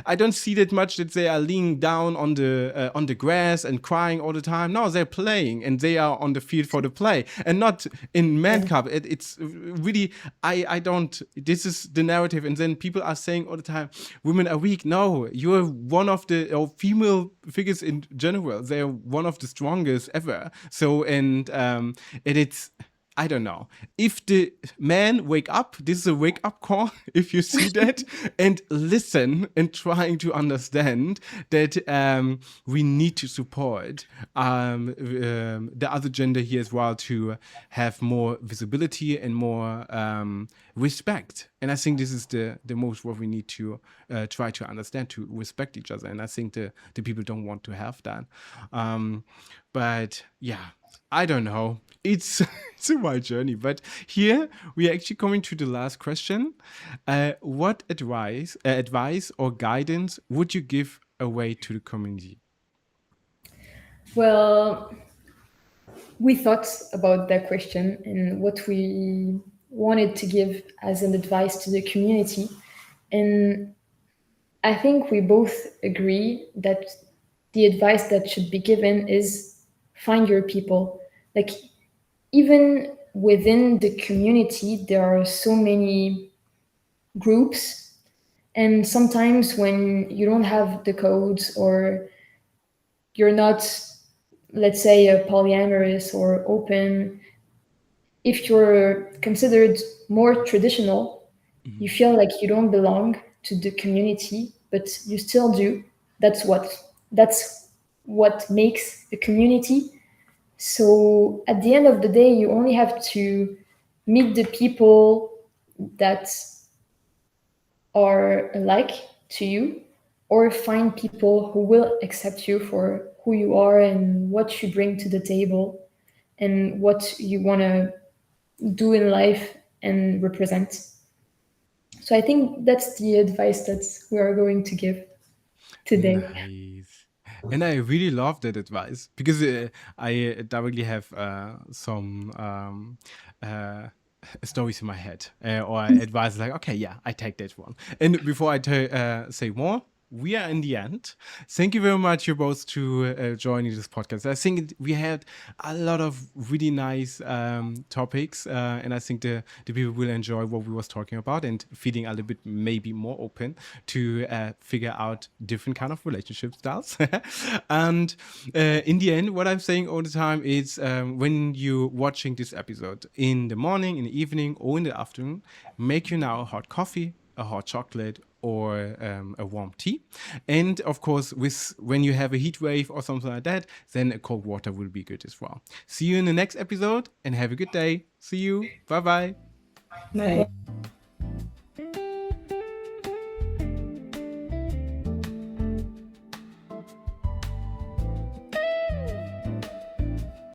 I don't see that much that they are laying down on the grass and crying all the time. No, they're playing, and they are on the field for the play, and not in Man Cup. It's really, I don't. This is the narrative, and then people are saying all the time, women are weak. No, you're one of the female figures in general. They're one of the strongest ever. So, and it's. I don't know. If the men wake up, this is a wake up call, if you see that, and listen and trying to understand that we need to support the other gender here as well, to have more visibility and more respect. And I think this is the most what we need to try to understand, to respect each other. And I think the people don't want to have that. But yeah, I don't know. It's it's a wild journey. But here we are actually coming to the last question. What advice or guidance would you give away to the community? Well, we thought about that question and what we wanted to give as an advice to the community. And I think we both agree that the advice that should be given is find your people. Like, even within the community, there are so many groups. And sometimes when you don't have the codes, or you're not, let's say, a polyamorous or open, if you're considered more traditional, you feel like you don't belong to the community, but you still do. That's what makes a community. So at the end of the day, you only have to meet the people that are alike to you, or find people who will accept you for who you are and what you bring to the table and what you want to do in life and represent. So I think that's the advice that we are going to give today. Nice. And I really love that advice because I directly have some stories in my head or advice like, okay, yeah, I take that one. And before I say more, we are in the end. Thank you very much, you both, to joining this podcast. I think we had a lot of really nice topics, and I think the people will enjoy what we was talking about and feeling a little bit maybe more open to figure out different kind of relationship styles. And in the end, what I'm saying all the time is when you watching this episode in the morning, in the evening, or in the afternoon, make you now a hot coffee, a hot chocolate, or a warm tea. And of course, when you have a heat wave or something like that, then a cold water will be good as well. See you in the next episode and have a good day. See you. Bye bye. Bye.